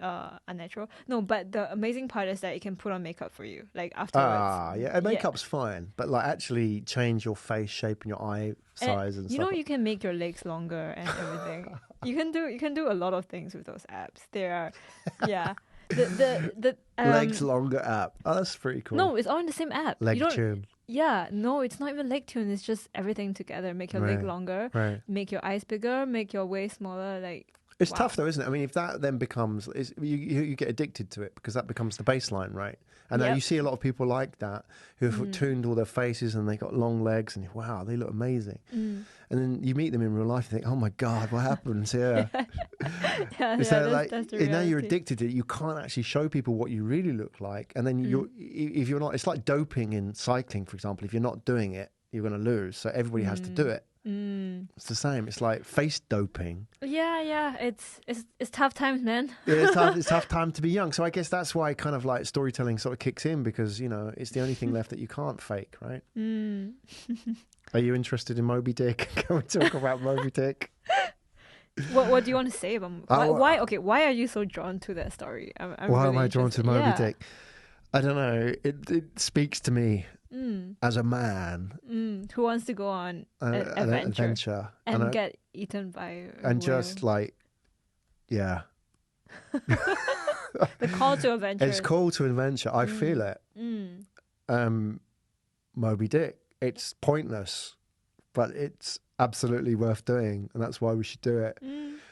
unnatural. No, but the amazing part is that it can put on makeup for you, like afterwards. Yeah. Makeup's fine, but like actually change your face shape and your eye size and you stuff. know, you can make your legs longer and everything. You can do a lot of things with those apps. There are, yeah. The legs longer app. Oh, that's pretty cool. No, it's all in the same app. Leg tune. Yeah, no, it's not even leg tune. It's just everything together. Make your leg longer, make your eyes bigger, make your waist smaller. Like it's tough though, isn't it? I mean, if that then becomes, you get addicted to it because that becomes the baseline, right? And now you see a lot of people like that who've tuned all their faces and they got long legs and wow, they look amazing. And then you meet them in real life and think, oh my God, what happens here? That's now you're addicted to it. You can't actually show people what you really look like. And then if you're not, it's like doping in cycling, for example. If you're not doing it, you're going to lose. So everybody has to do it. It's the same. It's like face doping. Yeah. It's tough times, man. It's tough time to be young. So I guess that's why kind of like storytelling sort of kicks in because, you know, it's the only thing left that you can't fake, right? Are you interested in Moby Dick? Can we talk about Moby Dick? What do you want to say about why are you so drawn to that story? Why am I drawn to Moby Dick? I don't know. It speaks to me. As a man who wants to go on an adventure and get eaten by a whale. Just like the call to adventure. It's call to adventure. I feel it. Moby Dick, it's pointless but it's absolutely worth doing and that's why we should do it.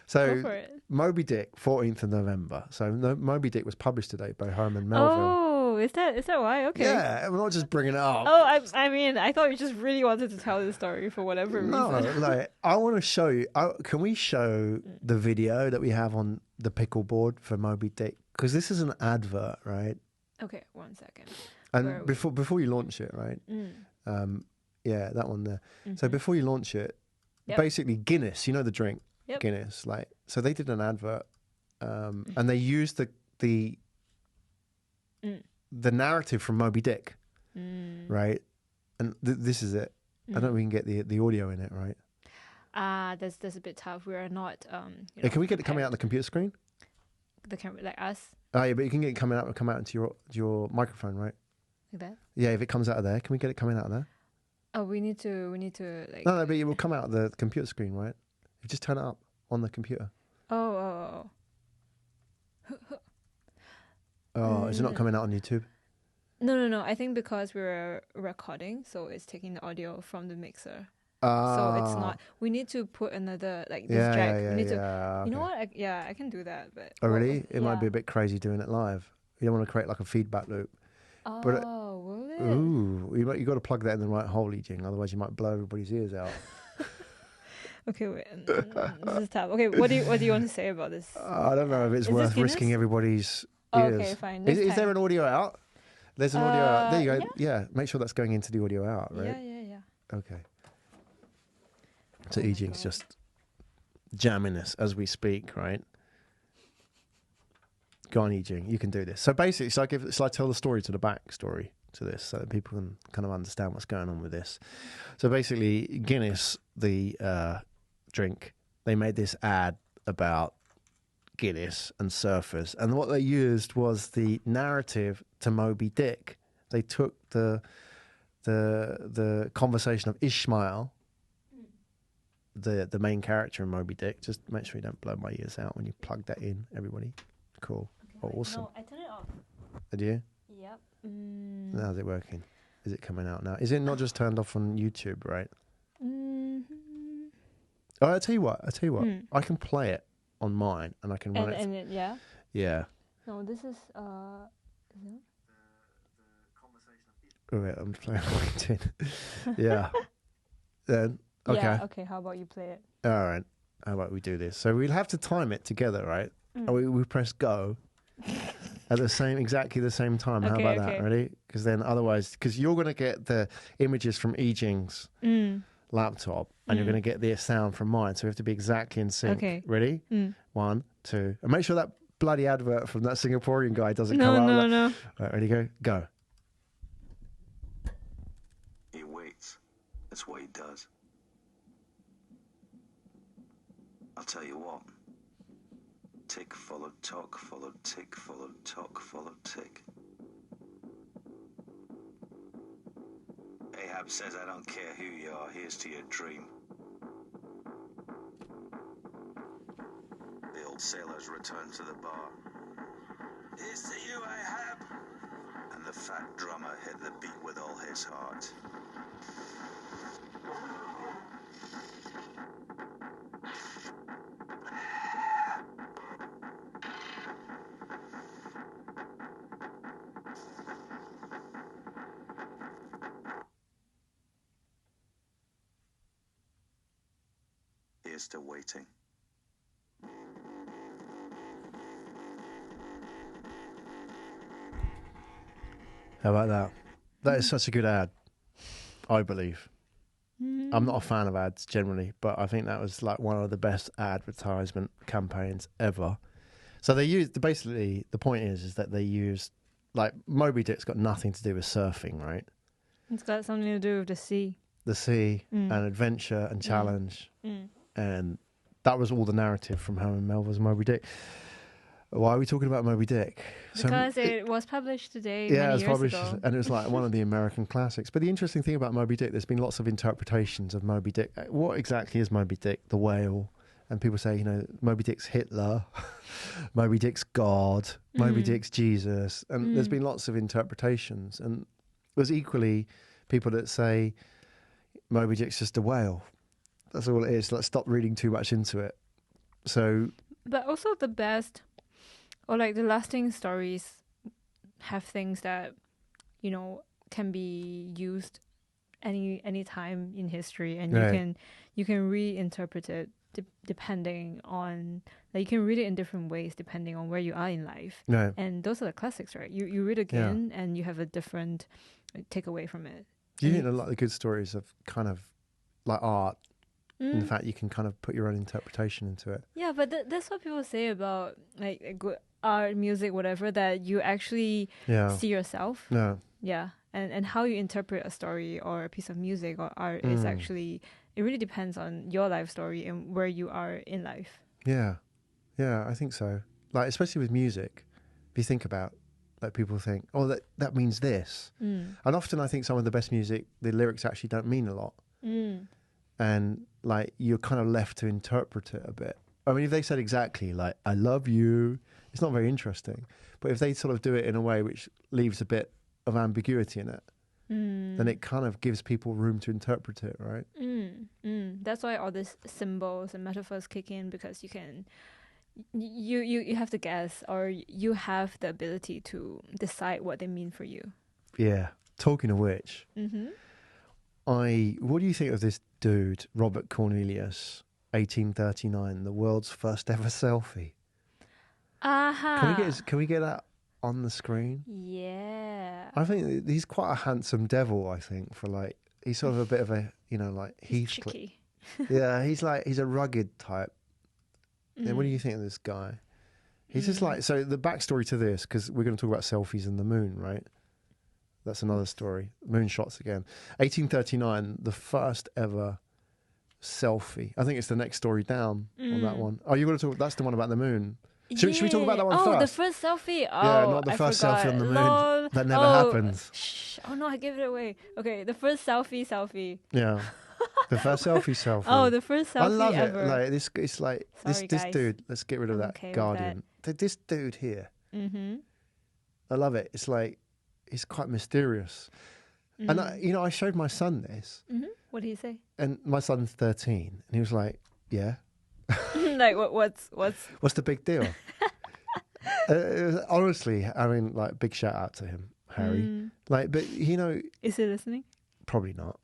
So go for it. Moby Dick, 14th of November. So Moby Dick was published today by Herman Melville. Oh, is that why? Okay. Yeah, we're not just bringing it up. Oh, I mean, I thought you just really wanted to tell the story for whatever reason. No, like I want to show you. Can we show the video that we have on the Pikkal board for Moby Dick? Because this is an advert, right? Okay, 1 second. And before you launch it, right? Yeah, that one there. So before you launch it, basically Guinness, you know the drink, Guinness, like so they did an advert, and they used the narrative from Moby Dick, right? And this is it. I don't know if we can get the audio in it, right? That's a bit tough. We are not. Can we get it coming out on the computer screen? The camera, like us. Oh yeah, but you can get it come out into your microphone, right? Like that. Yeah, if it comes out of there, can we get it coming out of there? Oh, we need to like. No, but it will come out of the computer screen, right? You just turn it up on the computer. Oh. Oh, is it not coming out on YouTube? No. I think because we're recording, so it's taking the audio from the mixer. So it's not. We need to put another like this jack. We need to. Okay. You know what? I can do that. But really? It might be a bit crazy doing it live. You don't want to create like a feedback loop. Oh, will it? Ooh, you got to plug that in the right hole, Jing. Otherwise, you might blow everybody's ears out. Okay, wait. This is tough. Okay, what do you want to say about this? I don't know if it's worth risking everybody's ears. Okay, fine. Is there an audio out? There's an audio out. There you go. Yeah, make sure that's going into the audio out, right? Yeah. Okay. So Ejing's just jamming us as we speak, right? Go on, Ejing, you can do this. So basically, shall I tell the story to the backstory to this so that people can kind of understand what's going on with this? So basically, Guinness, the drink, they made this ad about Guinness and surfers, and what they used was the narrative to Moby Dick. They took the conversation of Ishmael, the main character in Moby Dick. Just make sure you don't blow my ears out when you plug that in, everybody. Cool. Okay, awesome. No, I turned it off. Did you? Yep. How's it working? Is it coming out now? Is it not just turned off on YouTube, right? Oh, I'll tell you what. I can play it on mine, and I can run it. Yeah. No, this is Oh wait, I'm playing on LinkedIn. Yeah. Then okay. Yeah. Okay. How about you play it? All right. How about we do this? So we'll have to time it together, right? We press go at exactly the same time. How about that? Ready? Because then otherwise, because you're going to get the images from Ejing's laptop, and you're going to get the sound from mine. So we have to be exactly in sync. Okay. Ready? 1, 2, and make sure that bloody advert from that Singaporean guy doesn't come out. No. Right, ready? Go. He waits. That's what he does. I'll tell you what. Tick followed tock, followed tick, followed tock, followed tick. Ahab says I don't care who you are. Here's to your dream. The old sailors returned to the bar. Here's to you, Ahab. And the fat drummer hit the beat with all his heart. Here's to waiting. How about that? That is such a good ad, I believe. I'm not a fan of ads generally, but I think that was like one of the best advertisement campaigns ever. So they used, basically, the point is that they used, like, Moby Dick's got nothing to do with surfing, right? It's got something to do with the sea. The sea and adventure and challenge. And that was all the narrative from Herman Melville's Moby Dick. Why are we talking about Moby Dick? Because it was published today. Yeah, many it was years published, ago. and it was like one of the American classics. But the interesting thing about Moby Dick, there's been lots of interpretations of Moby Dick. What exactly is Moby Dick? The whale. And people say, you know, Moby Dick's Hitler, Moby Dick's God, Moby Dick's Jesus. And there's been lots of interpretations. And there's equally people that say Moby Dick's just a whale. That's all it is. Let's stop reading too much into it. So, But also the best, or like the lasting stories have things that, you know, can be used any time in history, and you can reinterpret it depending on, like, you can read it in different ways depending on where you are in life. no. And those are the classics, right? You read again and you have a different takeaway from it. Do you think a lot of the good stories of kind of like art? In fact, you can kind of put your own interpretation into it. Yeah, but that's what people say about like good art, music, whatever, that you actually see yourself. No. Yeah, and how you interpret a story or a piece of music or art is actually, it really depends on your life story and where you are in life. Yeah. Yeah, I think so. Like, especially with music, if you think about, like, people think, oh, that means this. And often I think some of the best music, the lyrics actually don't mean a lot. And, like, you're kind of left to interpret it a bit. I mean, if they said exactly, like, I love you, it's not very interesting. But if they sort of do it in a way which leaves a bit of ambiguity in it, then it kind of gives people room to interpret it, right? That's why all these symbols and metaphors kick in, because you can, you have to guess, or you have the ability to decide what they mean for you. Yeah. Talking of which, what do you think of this dude, Robert Cornelius, 1839, the world's first ever selfie? Can we get that on the screen? Yeah. I think he's quite a handsome devil, I think, for, like, he's sort of a bit of a, you know, like Heathcliff. Yeah, he's a rugged type. Yeah, what do you think of this guy? He's just like, so the backstory to this, because we're going to talk about selfies and the moon, right? That's another story. Moonshots again. 1839, the first ever selfie. I think it's the next story down on that one. Oh, you're going to talk, that's the one about the moon. Should we talk about that one first? Oh, the first selfie. Oh, yeah, not the first selfie on the moon. That never happens. Oh no, I gave it away. Okay, the first selfie. Yeah. The first selfie. Oh, the first selfie I love ever. it. Like this, it's like this dude. Let's get rid of that Guardian. This dude here. I love it. It's like, it's quite mysterious. And I showed my son this. What did he say? And my son's 13, and he was like, "Yeah." Like, what's the big deal? Honestly, I mean, like, big shout out to him, Harry. Like, but is he listening? Probably not.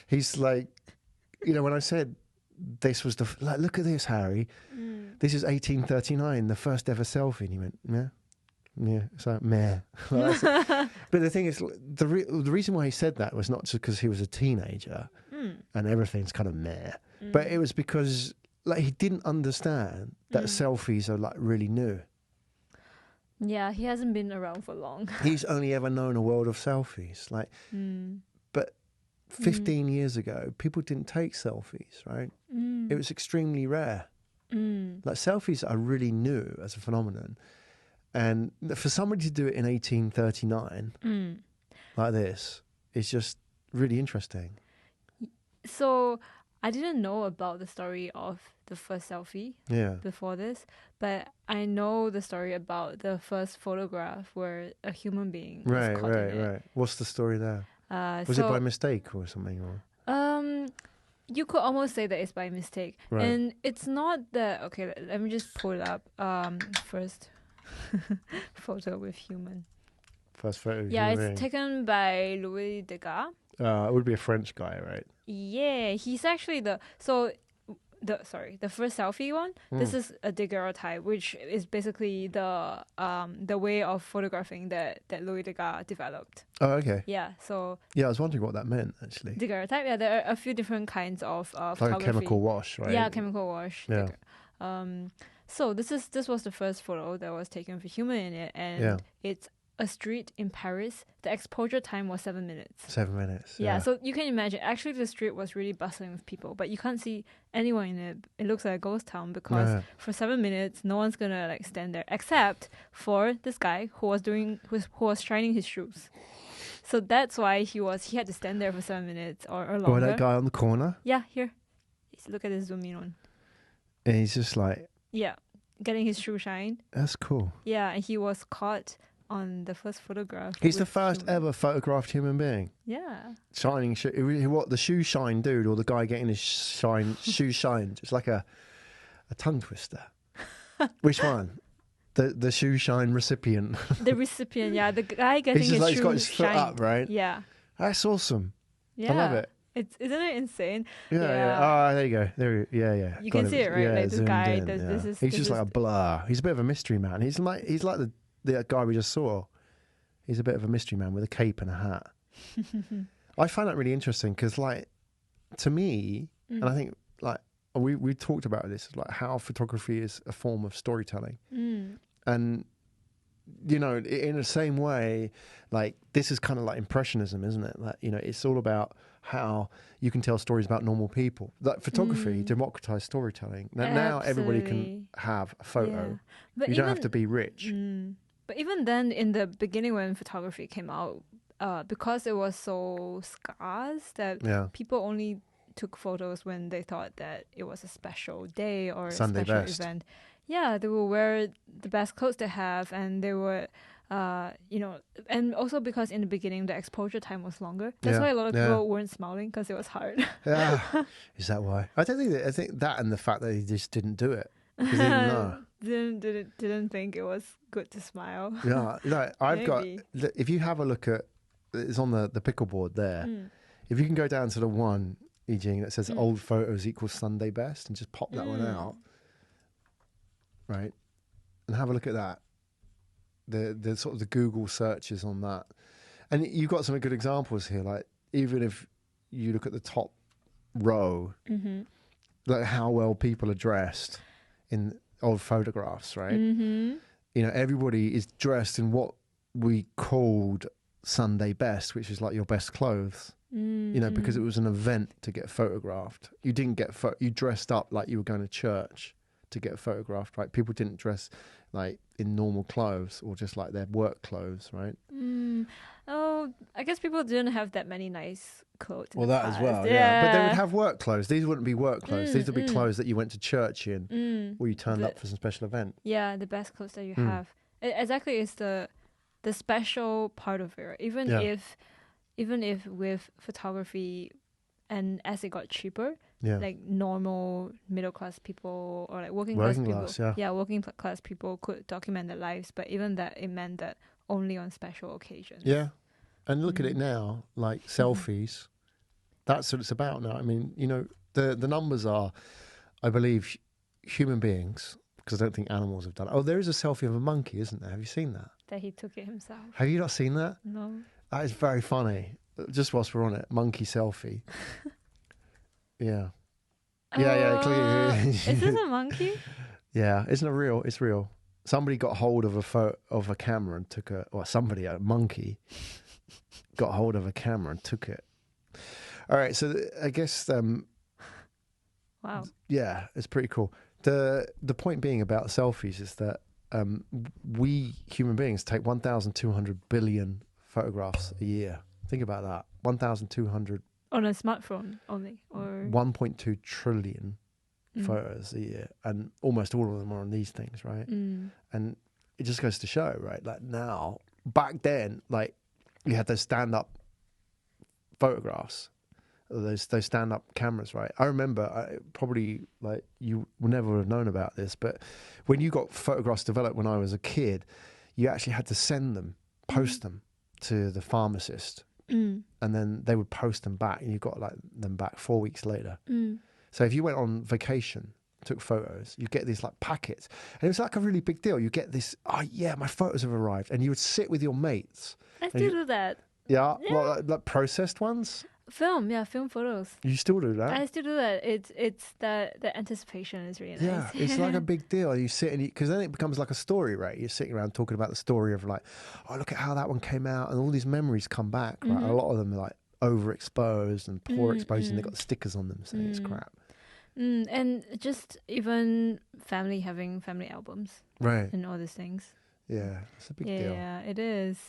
He's like, when I said this was look at this, Harry. This is 1839, the first ever selfie. And he went, yeah. It's like, meh. But the thing is, the reason why he said that was not just because he was a teenager and everything's kind of meh, but it was because, like, he didn't understand that selfies are, like, really new. Yeah, he hasn't been around for long. He's only ever known a world of selfies. Like, but 15 years ago, people didn't take selfies, right? It was extremely rare. Like selfies are really new as a phenomenon. And for somebody to do it in 1839 like this is just really interesting. So I didn't know about the story of the first selfie before this, but I know the story about the first photograph where a human being was caught in it. Right. What's the story there? Was it by mistake or something? Or? You could almost say that it's by mistake. Right. And it's not that... Okay, let me just pull it up. First photo with human. First photo with human. being. It's taken by Louis Degas. It would be a French guy, right? Yeah, he's actually the first selfie one. This is a daguerreotype, which is basically the way of photographing that Louis Degas developed. Oh, okay. Yeah, so... Yeah, I was wondering what that meant, actually. Daguerreotype, yeah, there are a few different kinds of photography. Like a chemical wash, right? Yeah, chemical wash. Yeah. So this was the first photo that was taken with a human in it, and it's a street in Paris. The exposure time was 7 minutes. 7 minutes. Yeah, so you can imagine. Actually, the street was really bustling with people, but you can't see anyone in it. It looks like a ghost town because for 7 minutes, no one's gonna like stand there except for this guy who was shining his shoes. So that's why he had to stand there for 7 minutes or longer. Oh, that guy on the corner? Yeah, here. Look at this zoom in on. And he's just like... Yeah, getting his shoe shined. That's cool. Yeah, and he was caught on the first photograph. He's the first ever photographed human being. Yeah. Shining shoe. What, the shoe shine dude or the guy getting his shoe shined? It's like a tongue twister. Which one? The shoe shine recipient. The recipient, yeah. The guy getting his shoe he's got his foot up, right? Yeah. That's awesome. Yeah. I love it. Isn't it insane? Yeah. Oh, there you go. Yeah. You can see it, right? Yeah, like this guy. In, he's just like a blur. He's a bit of a mystery man. He's like the guy we just saw. He's a bit of a mystery man with a cape and a hat. I find that really interesting because, like, to me, and I think, like, we talked about this, like how photography is a form of storytelling. And, you know, in the same way, like, this is kind of like Impressionism, isn't it? Like, you know, it's all about how you can tell stories about normal people. Like, photography democratized storytelling. Now everybody can have a photo. Yeah. You don't have to be rich. But even then, in the beginning when photography came out, because it was so scarce that people only took photos when they thought that it was a special day or Sunday a special best. event. Yeah, they will wear the best clothes they have, and they were, you know, and also because in the beginning the exposure time was longer. That's why a lot of people weren't smiling because it was hard. Yeah, is that why? I think that and the fact that he just didn't do it. He didn't know. Didn't think it was good to smile. Yeah, like I've got. If you have a look at, it's on the Pikkal board there. If you can go down to the one, Eugene, that says old photos equals Sunday best, and just pop that one out, right, and have a look at that. The sort of the Google searches on that, and you've got some good examples here. Like even if you look at the top row, like how well people are dressed in old photographs, right? You know, everybody is dressed in what we called Sunday best, which is like your best clothes. You know, because it was an event to get photographed. You didn't get you dressed up like you were going to church to get photographed, right? People didn't dress like in normal clothes or just like their work clothes, right? Oh, I guess people didn't have that many nice clothes. Well, that as well, yeah. But they would have work clothes. These wouldn't be work clothes. These would be clothes that you went to church in, or you turned up for some special event. Yeah, the best clothes that you have. Exactly, it's the special part of it. Even if with photography, and as it got cheaper, like normal middle class people or like working class people could document their lives. But even that, it meant that only on special occasions. Yeah. And look at it now, like selfies. That's what it's about now. I mean, you know, the numbers are, I believe, human beings, because I don't think animals have done it. Oh, there is a selfie of a monkey, isn't there? Have you seen that? That he took it himself. Have you not seen that? No. That is very funny. Just whilst we're on it, monkey selfie. Yeah. Clearly. Is this a monkey? Yeah, isn't it real? It's real. Somebody got hold of a camera and took a monkey got hold of a camera and took it. All right, so I guess wow. Yeah, it's pretty cool. The point being about selfies is that we human beings take 1,200 billion photographs a year. Think about that. 1,200 on a smartphone only, or 1.2 trillion photos a year, and almost all of them are on these things, right? And it just goes to show, right? Like now, back then, like you had those stand-up photographs, those stand-up cameras, right? I remember, probably like you would never have known about this, but when you got photographs developed when I was a kid, you actually had to send them, post them to the pharmacist, and then they would post them back, and you got like them back 4 weeks later. So if you went on vacation, took photos, you get these like packets, and it was like a really big deal. You get this, oh yeah, my photos have arrived, and you would sit with your mates. I still do that. Yeah, well, like processed ones. Film photos. You still do that? I still do that. It's the anticipation is really nice. Yeah, it's like a big deal. You sit and because then it becomes like a story, right? You're sitting around talking about the story of like, oh, look at how that one came out, and all these memories come back. Right, a lot of them are like overexposed and poor exposed, and they got stickers on them saying it's crap. And just even having family albums, right, and all these things. Yeah, it's a big deal. Yeah, it is.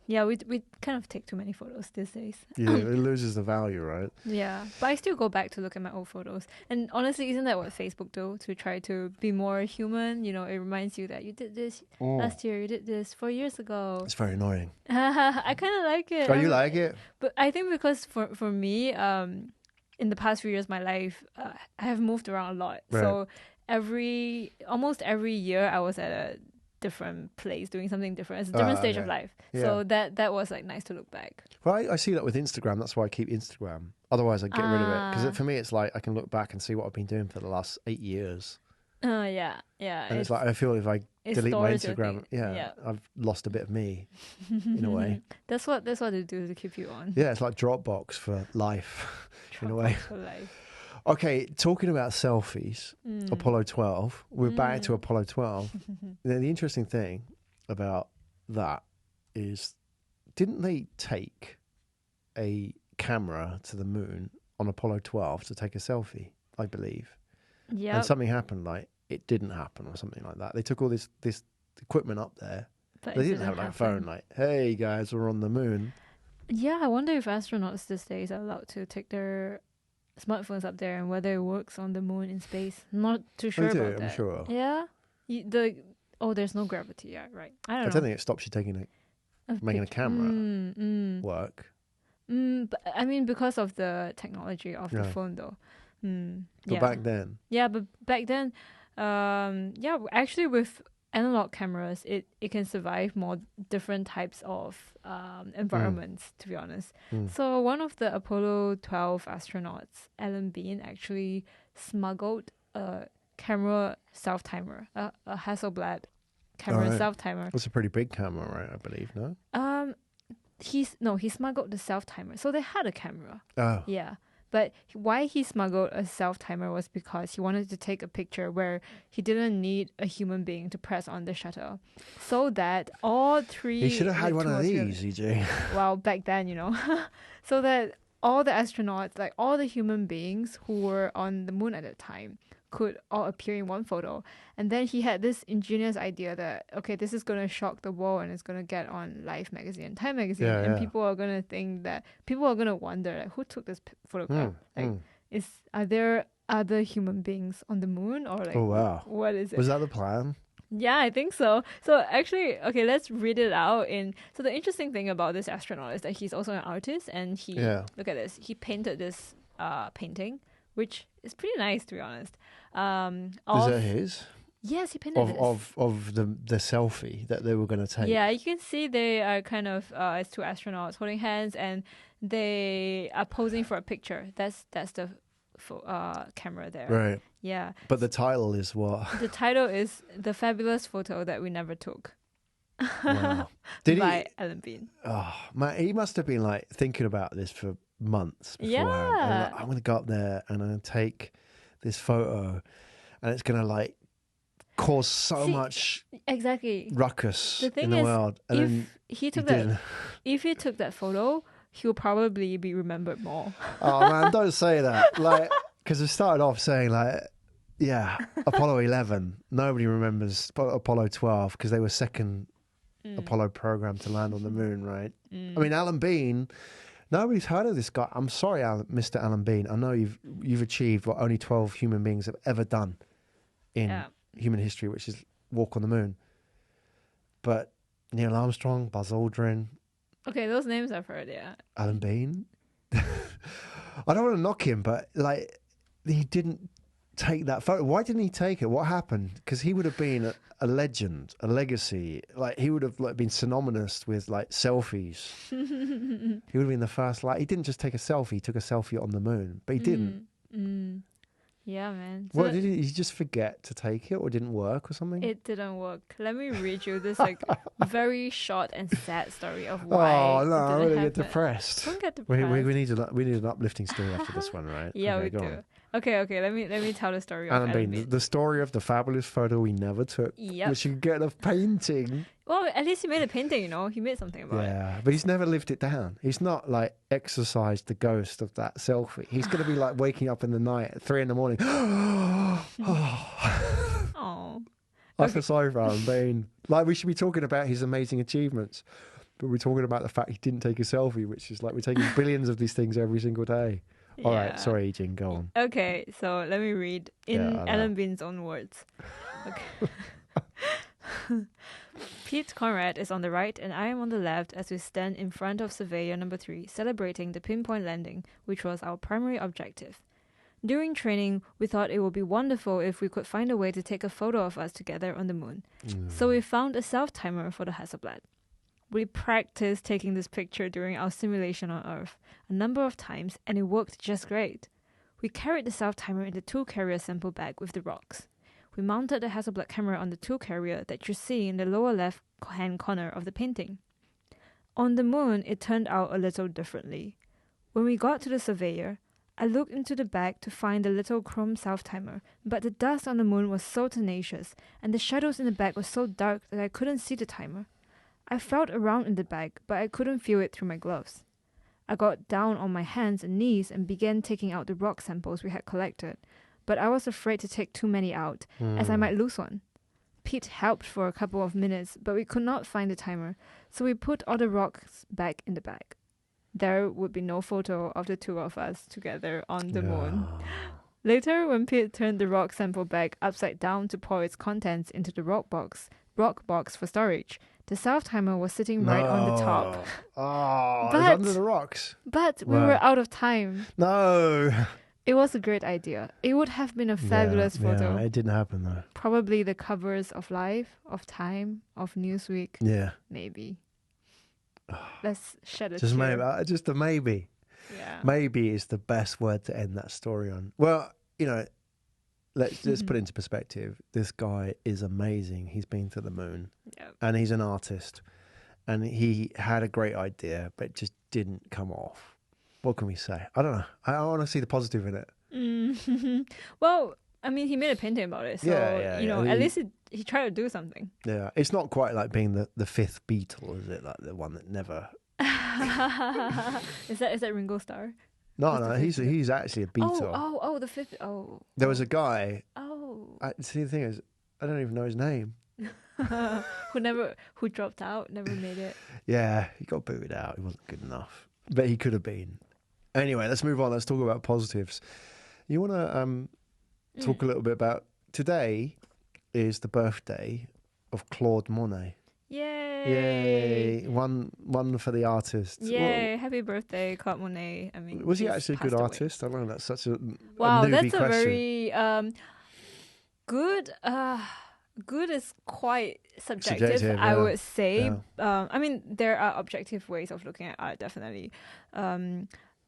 Yeah, we kind of take too many photos these days. Yeah, it loses the value, right? Yeah, but I still go back to look at my old photos. And honestly, isn't that what Facebook do to try to be more human? You know, it reminds you that you did this last year, you did this 4 years ago. It's very annoying. I kind of like it. Oh, you like it? But I think because for me, in the past few years of my life, I have moved around a lot. Right. So almost every year, I was at a different place doing something different. It's a different stage of life. Yeah. So that was like nice to look back. Well, I see that with Instagram. That's why I keep Instagram. Otherwise, I get rid of it. Because for me, it's like I can look back and see what I've been doing for the last 8 years. Yeah. And it's like I feel if I delete my Instagram, I've lost a bit of me in a way. That's what they do to keep you on. Yeah, it's like Dropbox for life in a way. For life. Okay, talking about selfies, Apollo 12. We're back to Apollo 12. Now, the interesting thing about that is, didn't they take a camera to the moon on Apollo 12 to take a selfie, I believe? Yeah. And something happened, like it didn't happen or something like that. They took all this equipment up there. But they didn't have like a phone like, hey guys, we're on the moon. Yeah, I wonder if astronauts these days are allowed to take their smartphones up there and whether it works on the moon in space. Not too sure about that. I'm sure. Yeah? There's no gravity. Yeah, right. I don't know. think it stops you making a camera work. But I mean, because of the technology of the phone, though. But back then. Yeah, but back then, actually with analog cameras, it can survive more different types of environments, to be honest. So one of the Apollo 12 astronauts, Alan Bean, actually smuggled a camera self-timer, a Hasselblad camera self-timer. It's a pretty big camera, right? I believe, no? He smuggled the self-timer. So they had a camera. Oh. Yeah. But why he smuggled a self-timer was because he wanted to take a picture where he didn't need a human being to press on the shutter. So that all three... He should have had one of these, EJ. Well, back then, so that all the astronauts, like all the human beings who were on the moon at that time, could all appear in one photo. And then he had this ingenious idea that, okay, this is going to shock the world and it's going to get on Life magazine, Time magazine, and people are going to wonder, like, who took this photograph? Are there other human beings on the moon, or like, what is it? Was that the plan? Yeah, I think so. So actually, okay, let's read it out. So the interesting thing about this astronaut is that he's also an artist, and look at this, he painted this painting, which is pretty nice, to be honest. Is that his? Yes, he painted this. Of the selfie that they were going to take. Yeah, you can see they are kind of as two astronauts holding hands, and they are posing for a picture. That's the camera there. Right. Yeah. But the title is what? The title is The Fabulous Photo That We Never Took. Wow. By Alan Bean. Oh, man, he must have been like thinking about this for months beforehand. Yeah. Like, I'm going to go up there and I'm going to take this photo, and it's going to like cause so much ruckus in the world. And if he took that photo, he'll probably be remembered more. Oh man, don't say that. Like, because we started off saying like, Yeah, Apollo 11. Nobody remembers Apollo 12 because they were second Apollo program to land on the moon, right? I mean, Alan Bean. Nobody's heard of this guy. I'm sorry, Mr. Alan Bean. I know you've achieved what only 12 human beings have ever done in human history, which is walk on the moon. But Neil Armstrong, Buzz Aldrin. Okay, those names I've heard, Alan Bean. I don't want to knock him, but like he didn't take that photo. Why didn't he take it? What happened? Because he would have been a legend, a legacy. Like he would have been synonymous with like selfies. He would have been the first. Like he didn't just take a selfie; he took a selfie on the moon, but he didn't. Yeah, man. So what did he just forget to take it, or didn't work, or something? It didn't work. Let me read you this like very short and sad story of why. Oh no, I'm gonna happen. get depressed. Don't get depressed. We need an uplifting story after this one, right? Yeah, okay, we do. On. Okay. Let me tell the story of Alan Alan Bean, Bean. the story of the fabulous photo we never took, which you get a painting. Well, at least he made a painting, He made something about it. Yeah, but he's never lived it down. He's not like exorcised the ghost of that selfie. He's going to be like waking up in the night at 3 a.m. Oh. I feel sorry for Alan Bean. Like we should be talking about his amazing achievements, but we're talking about the fact he didn't take a selfie, which is like we're taking billions of these things every single day. All right, sorry, Jean, go on. Okay, so let me read in Alan Bean's own words. Okay. Pete Conrad is on the right and I am on the left as we stand in front of Surveyor number 3, celebrating the pinpoint landing, which was our primary objective. During training, we thought it would be wonderful if we could find a way to take a photo of us together on the moon. So we found a self-timer for the Hasselblad. We practiced taking this picture during our simulation on Earth a number of times, and it worked just great. We carried the self-timer in the tool carrier sample bag with the rocks. We mounted the Hasselblad camera on the tool carrier that you see in the lower left-hand corner of the painting. On the moon, it turned out a little differently. When we got to the Surveyor, I looked into the bag to find the little chrome self-timer, but the dust on the moon was so tenacious, and the shadows in the bag were so dark that I couldn't see the timer. I felt around in the bag, but I couldn't feel it through my gloves. I got down on my hands and knees and began taking out the rock samples we had collected, but I was afraid to take too many out, as I might lose one. Pete helped for a couple of minutes, but we could not find the timer, so we put all the rocks back in the bag. There would be no photo of the two of us together on the moon. Later, when Pete turned the rock sample bag upside down to pour its contents into the rock box for storage, the self-timer was sitting right on the top. Oh, it's under the rocks. But we were out of time. No. It was a great idea. It would have been a fabulous photo. Yeah, it didn't happen though. Probably the covers of Life, of Time, of Newsweek. Yeah. Maybe. Let's shed a just tear. Maybe, just a maybe. Yeah. Maybe is the best word to end that story on. Well, let's put it into perspective. This guy is amazing. He's been to the moon. Yep. And he's an artist. And he had a great idea, but it just didn't come off. What can we say? I don't know. I want to see the positive in it. Mm-hmm. Well, I mean, he made a painting about it. So, at least he tried to do something. Yeah. It's not quite like being the fifth Beatle, is it? Like the one that never... Is that Ringo Starr? No, he's actually a Beatle. Oh, the fifth... Oh. There was a guy... Oh. See, the thing is, I don't even know his name. Who dropped out, never made it. Yeah, he got booted out. He wasn't good enough. But he could have been. Anyway, let's move on. Let's talk about positives. You want to talk a little bit about... Today is the birthday of Claude Monet. Yay! One for the artist. Yay! Well, happy birthday, Claude Monet. I mean, was he actually a good artist? I don't know. That's such a wow. A that's question. A very good. Good is quite subjective. I would say. Yeah. I mean, there are objective ways of looking at art, definitely.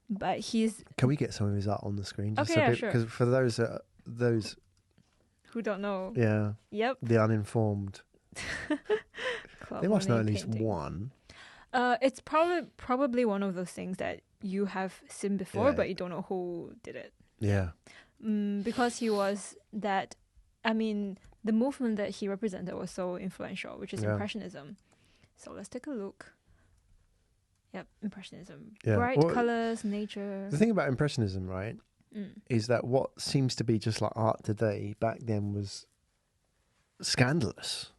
But he's. Can we get some of his art on the screen? Just okay, sure. Because for those who don't know. Yeah. Yep. The uninformed. They must know at least painting. one. It's probably one of those things that you have seen before, but you don't know who did it. Yeah. Because he was that. I mean, the movement that he represented was so influential, which is Impressionism. So let's take a look. Yep, Impressionism. Yeah. Bright colors, nature. The thing about Impressionism, right, is that what seems to be just like art today back then was scandalous.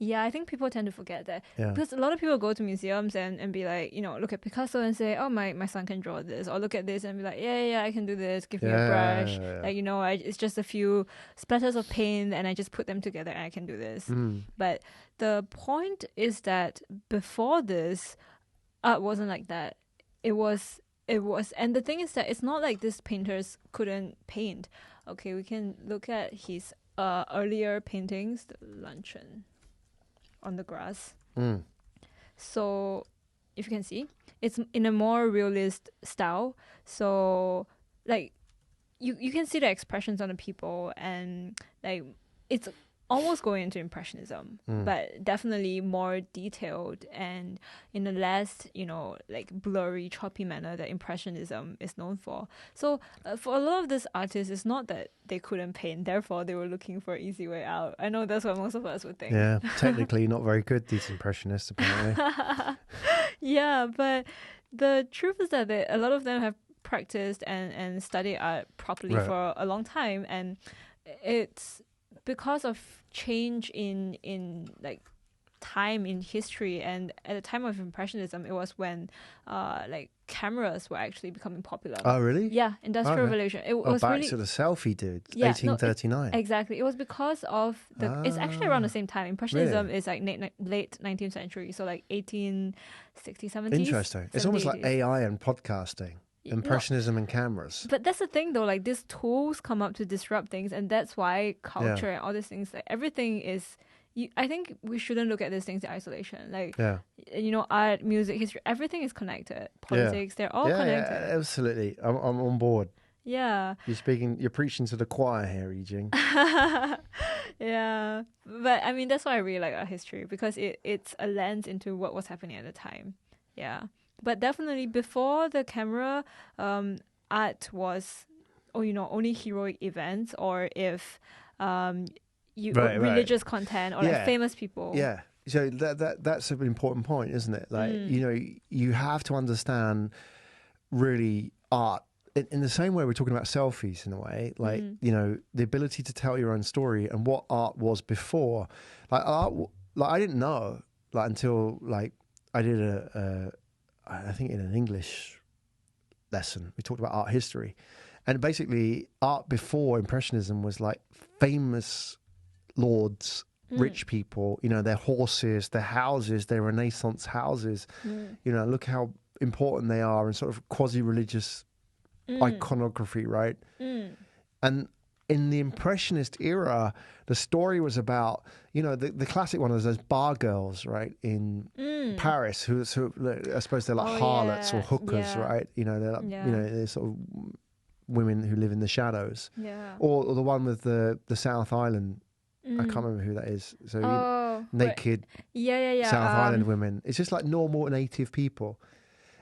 Yeah, I think people tend to forget that. Yeah. Because a lot of people go to museums and be like, look at Picasso and say, oh, my son can draw this. Or look at this and be like, yeah, I can do this. Give me a brush. Yeah. It's just a few splatters of paint and I just put them together and I can do this. But the point is that before this, art wasn't like that. It was, and the thing is that it's not like these painters couldn't paint. Okay, we can look at his earlier paintings, the luncheon on the grass. So if you can see, it's in a more realist style. So like you can see the expressions on the people, and like it's almost going into Impressionism, but definitely more detailed and in a less, like blurry, choppy manner that Impressionism is known for. So for a lot of these artists, it's not that they couldn't paint, therefore they were looking for an easy way out. I know that's what most of us would think. Yeah, technically not very good, these Impressionists, apparently. Yeah, but the truth is that a lot of them have practiced and studied art properly for a long time, and it's because of change in like time in history. And at the time of Impressionism, it was when like cameras were actually becoming popular. Oh, really? Yeah, Industrial Revolution. It was back really to the selfie dude, yeah, 1839. Exactly. It was because of it's actually around the same time. Impressionism Really? is like late 19th century, so like 1860s, 70s. Interesting. It's almost like 80s. AI and podcasting. Impressionism and cameras. But that's the thing though, like these tools come up to disrupt things, and that's why culture and all these things, like everything is I think we shouldn't look at these things in isolation. Like art, music, history, everything is connected. Politics, they're all connected. Yeah, absolutely. I'm on board. Yeah. You're preaching to the choir here, Yijing. Yeah. But I mean that's why I really like art history, because it's a lens into what was happening at the time. Yeah. But definitely before the camera, art was, only heroic events, or if religious content, or like famous people. Yeah. So that's an important point, isn't it? Like you have to understand really art in the same way we're talking about selfies in a way. Like the ability to tell your own story and what art was before. Like art, like I didn't know until like I did I think in an English lesson, we talked about art history. And basically, art before Impressionism was like famous lords, rich people, their horses, their houses, their Renaissance houses. Look how important they are in sort of quasi-religious iconography, right? And in the Impressionist era, the story was about, the classic one was those bar girls, right, in Paris, who I suppose they're like harlots or hookers, right? They're like, they're sort of women who live in the shadows. Yeah. Or the one with the South Island. I can't remember who that is. So naked South Island women. It's just like normal native people.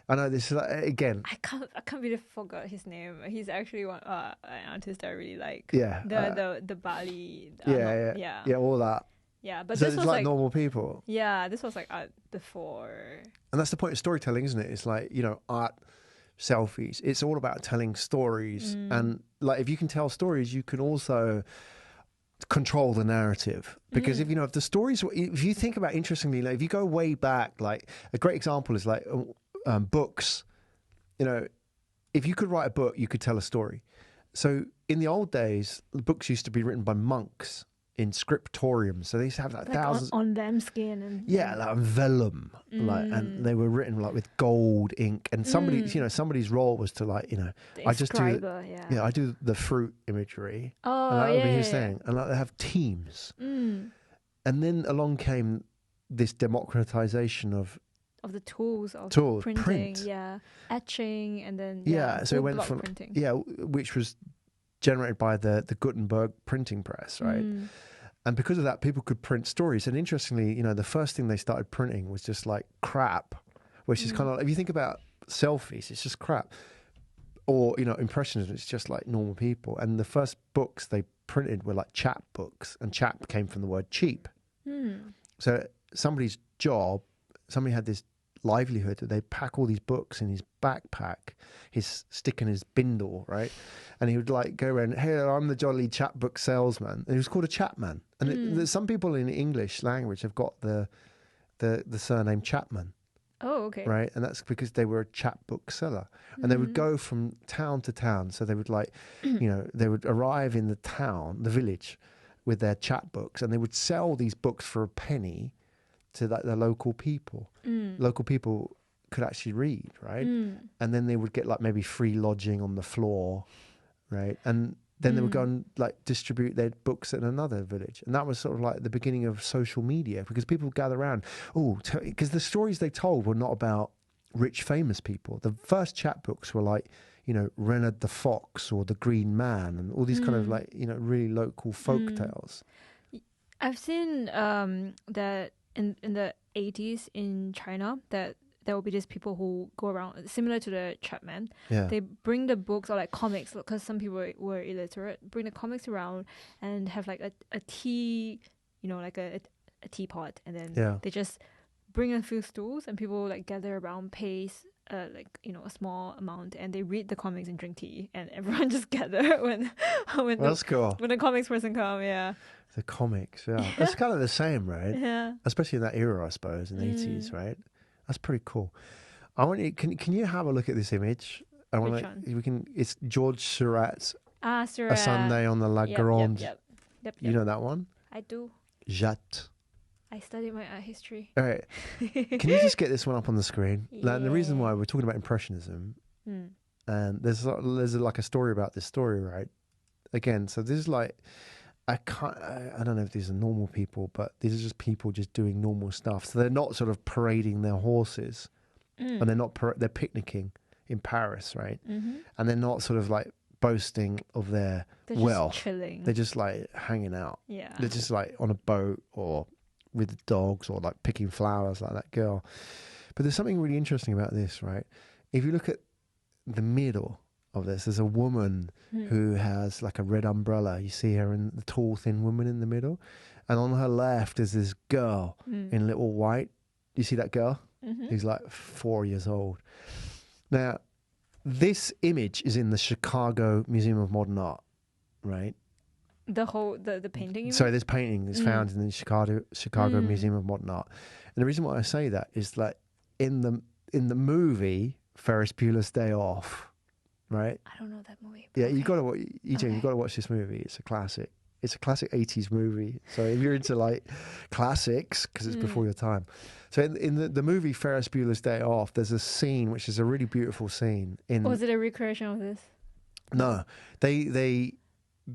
I know this is like, again. I can't believe I forgot his name. He's actually an artist I really like. Yeah. The Bali. Yeah, all that. Yeah, but so this it's was like normal people. Yeah, this was like art before. And that's the point of storytelling, isn't it? It's like art, selfies. It's all about telling stories, and like if you can tell stories, you can also control the narrative, because if the stories, if you think about, interestingly, like if you go way back, like a great example is like books. If you could write a book, you could tell a story. So in the old days, the books used to be written by monks in scriptoriums. So they used to have like thousands on lambskin and like vellum, and they were written like with gold ink. And somebody, somebody's role was to like, I just do, I do the fruit imagery. Oh, and that would be his thing. And like they have teams. And then along came this democratization of the tools of printing, print. etching, and then so it went from printing. Which was generated by the Gutenberg printing press, right? And because of that, people could print stories. And interestingly, the first thing they started printing was just like crap, which is kind of like, if you think about selfies, it's just crap. Or Impressionism, it's just like normal people. And the first books they printed were like chap books, and chap came from the word cheap. So somebody had this livelihood. They'd pack all these books in his backpack, his stick in his bindle, right? And he would like go around, hey, I'm the jolly chapbook salesman. And he was called a chapman. And there's some people in the English language have got the surname Chapman. Oh, okay. Right, and that's because they were a chapbook seller, and they would go from town to town. So they would like, they would arrive in the town, the village, with their chapbooks, and they would sell these books for a penny to the local people. Local people could actually read, right? And then they would get like maybe free lodging on the floor, right? And then they would go and like distribute their books in another village. And that was sort of like the beginning of social media, because people would gather around. Because the stories they told were not about rich, famous people. The first chapbooks were like, Reynard the Fox or the Green Man and all these kind of like, really local folk tales. I've seen that in the 80s in China, that there will be just people who go around, similar to the Chapman. Yeah. They bring the books or like comics, because some people were illiterate, bring the comics around and have like a tea, like a teapot, and then they just bring a few stools and people like gather around, pay a small amount, and they read the comics and drink tea, and everyone just gather when That's cool. When the comics person come. The comics, it's kind of the same, right? Yeah, especially in that era, I suppose, in the 80s, right? That's pretty cool. I want you. Can you have a look at this image? I want to. It's George Seurat's Seurat. A Sunday on the Lagrange. Yep. You know that one? I do. Jat. I studied my art history. All right. Can you just get this one up on the screen? And the reason why we're talking about Impressionism, and there's like a story about this story, right? Again, so this is like, I don't know if these are normal people, but these are just people just doing normal stuff. So they're not sort of parading their horses, and they're picnicking in Paris, right? And they're not sort of like boasting of their just chilling. They're just like hanging out. Yeah. They're just like on a boat or with dogs or like picking flowers like that girl. But there's something really interesting about this, right? If you look at the middle of this, there's a woman who has like a red umbrella. You see her, in the tall, thin woman in the middle. And on her left is this girl in little white. You see that girl? Who's like 4 years old. Now, this image is in the Chicago Museum of Modern Art, right? The painting? So this painting is found in the Chicago Museum of Modern Art. And the reason why I say that is that in the movie Ferris Bueller's Day Off, right? I don't know that movie. Yeah, you got to watch. You got to watch this movie. It's a classic. It's a classic 80s movie. So if you're into like classics, because it's before your time. So in the movie Ferris Bueller's Day Off, there's a scene which is a really beautiful scene. Was it a recreation of this? No, the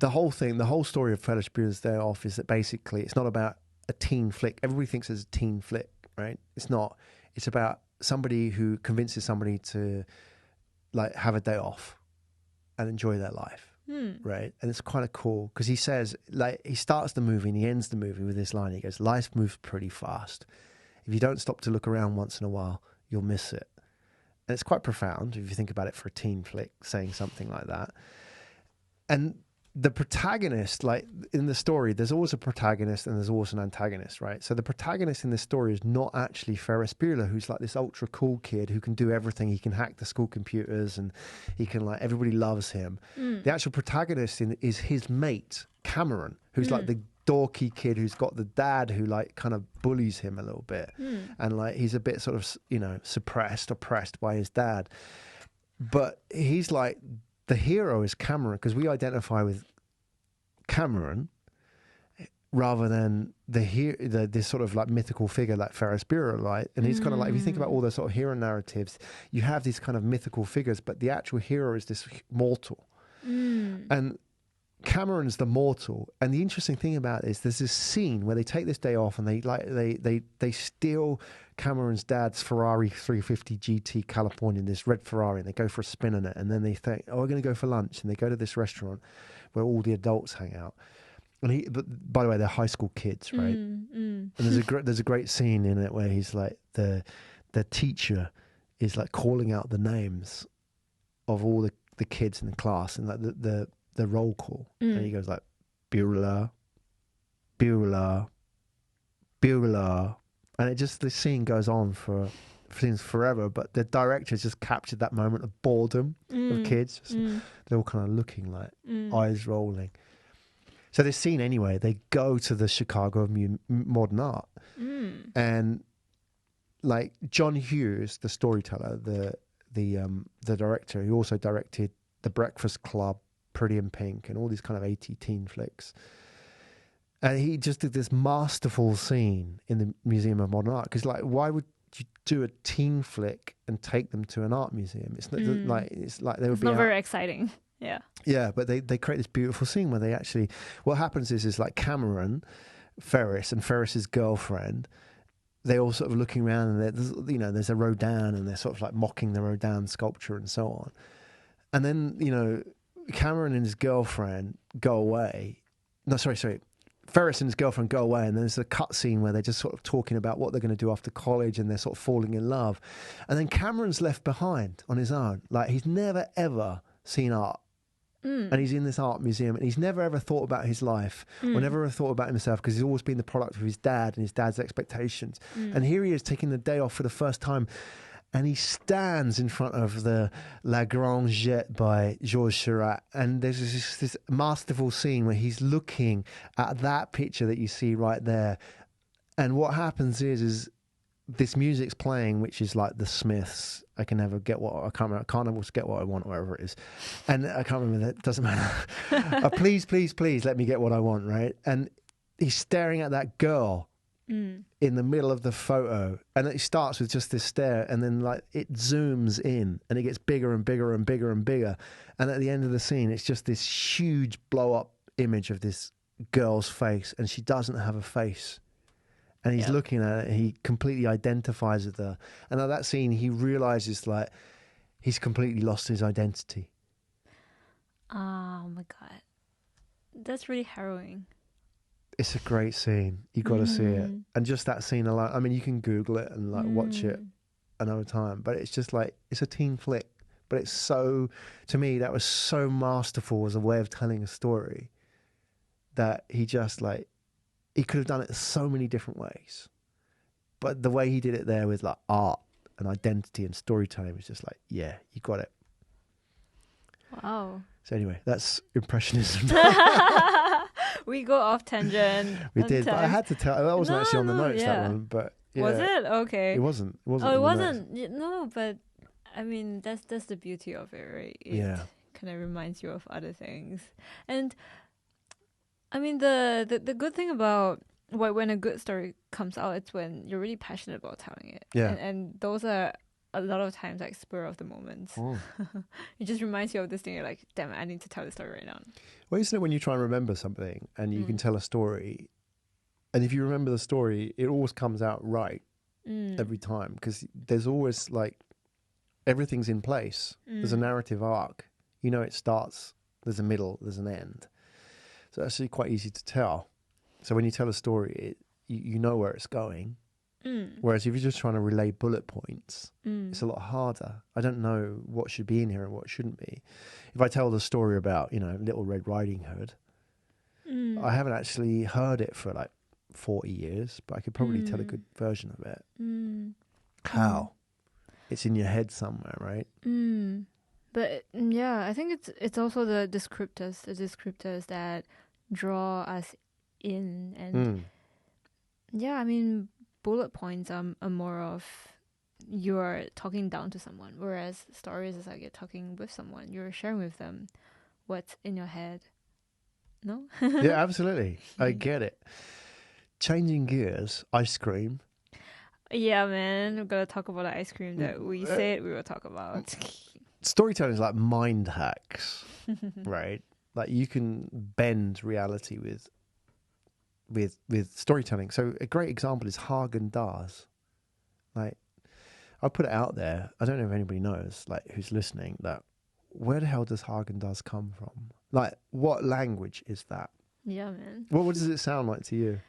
whole story of Ferris Bueller's Day Off is that basically it's not about a teen flick. Everybody thinks it's a teen flick, right? It's not. It's about somebody who convinces somebody to like have a day off and enjoy their life. Right, and it's kind of cool because he says, like, he starts the movie and he ends the movie with this line. He goes, "Life moves pretty fast. If you don't stop to look around once in a while, you'll miss it." And it's quite profound if you think about it for a teen flick, saying something like that. And the protagonist, like in the story, there's always a protagonist and there's always an antagonist, right? So the protagonist in this story is not actually Ferris Bueller, who's like this ultra cool kid who can do everything. He can hack the school computers and he can, like, everybody loves him. The actual protagonist is his mate, Cameron, who's like the dorky kid who's got the dad who like kind of bullies him a little bit. And like he's a bit sort of, oppressed by his dad. But he's like, the hero is Cameron, because we identify with Cameron rather than this sort of like mythical figure like Ferris Bueller, right? And he's kind of like, if you think about all the sort of hero narratives, you have these kind of mythical figures, but the actual hero is this mortal. And Cameron's the mortal. And the interesting thing about it is there's this scene where they take this day off and they steal Cameron's dad's Ferrari 350 GT Californian, this red Ferrari, and they go for a spin in it. And then they think, we're going to go for lunch. And they go to this restaurant where all the adults hang out. But by the way, they're high school kids, right? And there's a great scene in it where he's like, the teacher is like calling out the names of all the kids in the class and like the roll call. And he goes like, Bueller, Bueller, Bueller. And the scene goes on for scenes forever, but the director just captured that moment of boredom of kids. They're all kind of looking like eyes rolling. So this scene anyway, they go to the Chicago of Modern Art, and like John Hughes, the storyteller, the director, who also directed The Breakfast Club, Pretty in Pink, and all these kind of 80 teen flicks. And he just did this masterful scene in the Museum of Modern Art. Because, like, why would you do a teen flick and take them to an art museum? It's not like they would be not very exciting. Yeah. Yeah, but they create this beautiful scene where they actually, what happens is like Cameron, Ferris, and Ferris's girlfriend, they all sort of looking around, and there's a Rodin, and they're sort of like mocking the Rodin sculpture and so on. And then, Cameron and his girlfriend go away. No, sorry. Ferris and his girlfriend go away, and there's a cut scene where they're just sort of talking about what they're going to do after college, and they're sort of falling in love. And then Cameron's left behind on his own. Like, he's never, ever seen art. And he's in this art museum, and he's never, ever thought about his life or never ever thought about himself, because he's always been the product of his dad and his dad's expectations. And here he is taking the day off for the first time, and he stands in front of the La Grande Jette by Georges Seurat, and there's this masterful scene where he's looking at that picture that you see right there, and what happens is this music's playing, which is like the Smiths. I can't ever get what I want, wherever it is, and I can't remember that. Doesn't matter. Please, let me get what I want, right? And he's staring at that girl in the middle of the photo, and it starts with just this stare, and then like it zooms in, and it gets bigger and bigger and bigger and bigger, and at the end of the scene, it's just this huge blow up image of this girl's face, and she doesn't have a face. And he's looking at it, he completely identifies with her. And at that scene, he realizes like he's completely lost his identity. Oh my God. That's really harrowing. It's a great scene. You got to see it. And just that scene alone, I mean, you can Google it and like watch it another time. But it's just like, it's a teen flick. But it's so, to me, that was so masterful as a way of telling a story that he just like, he could have done it so many different ways, but the way he did it there with like art and identity and storytelling was just like, yeah, you got it. Wow. So anyway, that's Impressionism. We go off tangent. We did, but I had to tell. That wasn't actually on the notes, that one, but yeah. Was it? Okay. It wasn't. Oh, it wasn't. No, but I mean, that's the beauty of it, right? It kind of reminds you of other things. And I mean, the good thing about when a good story comes out, it's when you're really passionate about telling it. Yeah. And those are a lot of times like spur of the moment. It just reminds you of this thing. You're like, damn it, I need to tell this story right now. Well, isn't it when you try and remember something and you can tell a story, and if you remember the story, it always comes out right every time, because there's always like, everything's in place. There's a narrative arc. You know, it starts, there's a middle, there's an end. So it's actually quite easy to tell. So when you tell a story, you know where it's going. Whereas if you're just trying to relay bullet points, it's a lot harder. I don't know what should be in here and what shouldn't be. If I tell the story about, Little Red Riding Hood, I haven't actually heard it for like 40 years, but I could probably tell a good version of it. How? It's in your head somewhere, right? But yeah, I think it's also the descriptors that draw us in, and yeah, I mean, bullet points are more of you're talking down to someone, whereas stories is like you're talking with someone, you're sharing with them what's in your head. No? Yeah, absolutely. I get it. Changing gears, ice cream. Yeah, man, we're gonna talk about the ice cream that we said we will talk about. Storytelling is like mind hacks, right? Like you can bend reality with storytelling. So a great example is Haagen-Dazs. Like, I'll put it out there. I don't know if anybody knows, like, who's listening, that where the hell does Haagen-Dazs come from? Like, what language is that? Yeah, man. What does it sound like to you?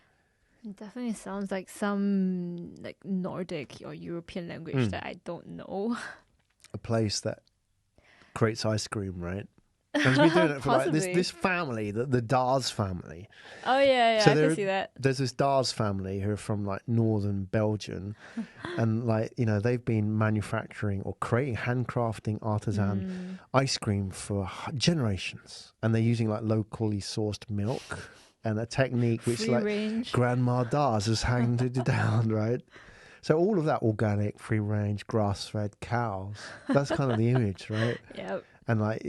It definitely sounds like some like Nordic or European language that I don't know. A place that creates ice cream, right? And he's been doing it for like Possibly. this family, the Dazs family. Oh yeah, So I can see that. There's this Dazs family who are from like northern Belgium, and like they've been manufacturing or creating handcrafting artisan ice cream for generations, and they're using like locally sourced milk and a technique which Free like range. Grandma Dazs has handed down, right? So all of that organic, free range, grass fed cows. That's kind of the image, right? Yep. And like,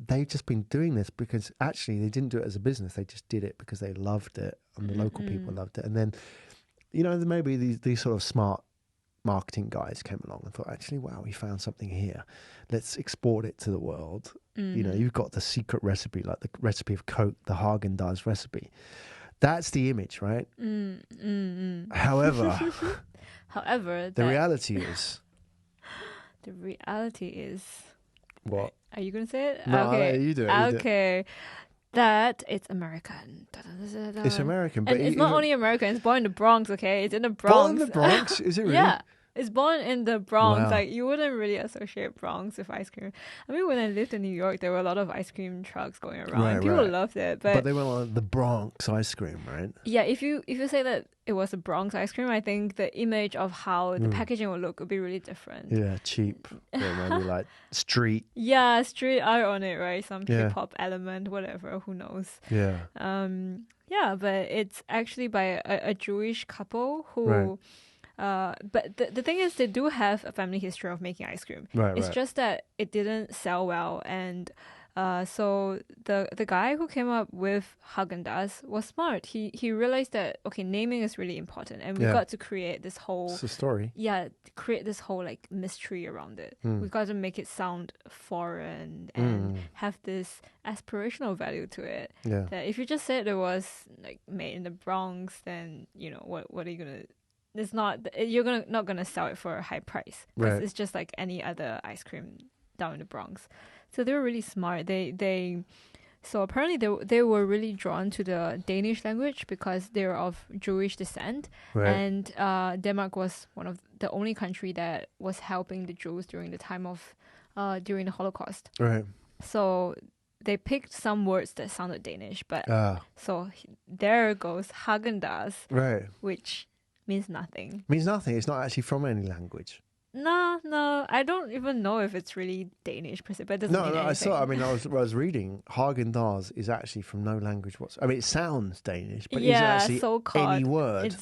they've just been doing this because actually they didn't do it as a business. They just did it because they loved it and the local people loved it. And then, maybe these sort of smart marketing guys came along and thought, actually, wow, we found something here. Let's export it to the world. You've got the secret recipe, like the recipe of Coke, the Haagen-Dazs recipe. That's the image, right? However, the reality is... The reality is... What? Are you going to say it? No, okay. you do it. Okay. That it's American. It's American. But And it's not only American, it's born in the Bronx, okay? It's in the Bronx. Born in the Bronx? Is it really? Yeah. It's born in the Bronx. Wow. Like, you wouldn't really associate Bronx with ice cream. I mean, when I lived in New York, there were a lot of ice cream trucks going around. Right, People right. loved it. But they went on the Bronx ice cream, right? Yeah, if you say that it was a Bronx ice cream, I think the image of how the packaging would look would be really different. Yeah, cheap. Or maybe like street. Yeah, street art on it, right? Some Yeah. hip-hop element, whatever, who knows. Yeah. Yeah, but it's actually by a Jewish couple who... Right. But the thing is, they do have a family history of making ice cream. Right, It's right. just that it didn't sell well, and so the guy who came up with Haagen-Dazs was smart. He realized that naming is really important, and we Yeah. got to create this whole It's a story. create this whole like mystery around it. We got to make it sound foreign and have this aspirational value to it. Yeah. That if you just said it was like made in the Bronx, then what are you gonna? It's not you're not gonna sell it for a high price because Right. it's just like any other ice cream down in the Bronx. So they were really smart. So apparently they were really drawn to the Danish language because they're of Jewish descent, Right. and Denmark was one of the only country that was helping the Jews during the time of during the Holocaust. Right. So they picked some words that sounded Danish, but Ah. there goes Haagen-Dazs, Right. which means nothing. Means nothing. It's not actually from any language. No, I don't even know if it's really Danish per se, but it doesn't No, mean no, anything. I was reading Haagen-Dazs is actually from no language whatsoever. I mean, it sounds Danish, but yeah, isn't actually so-called. any word. It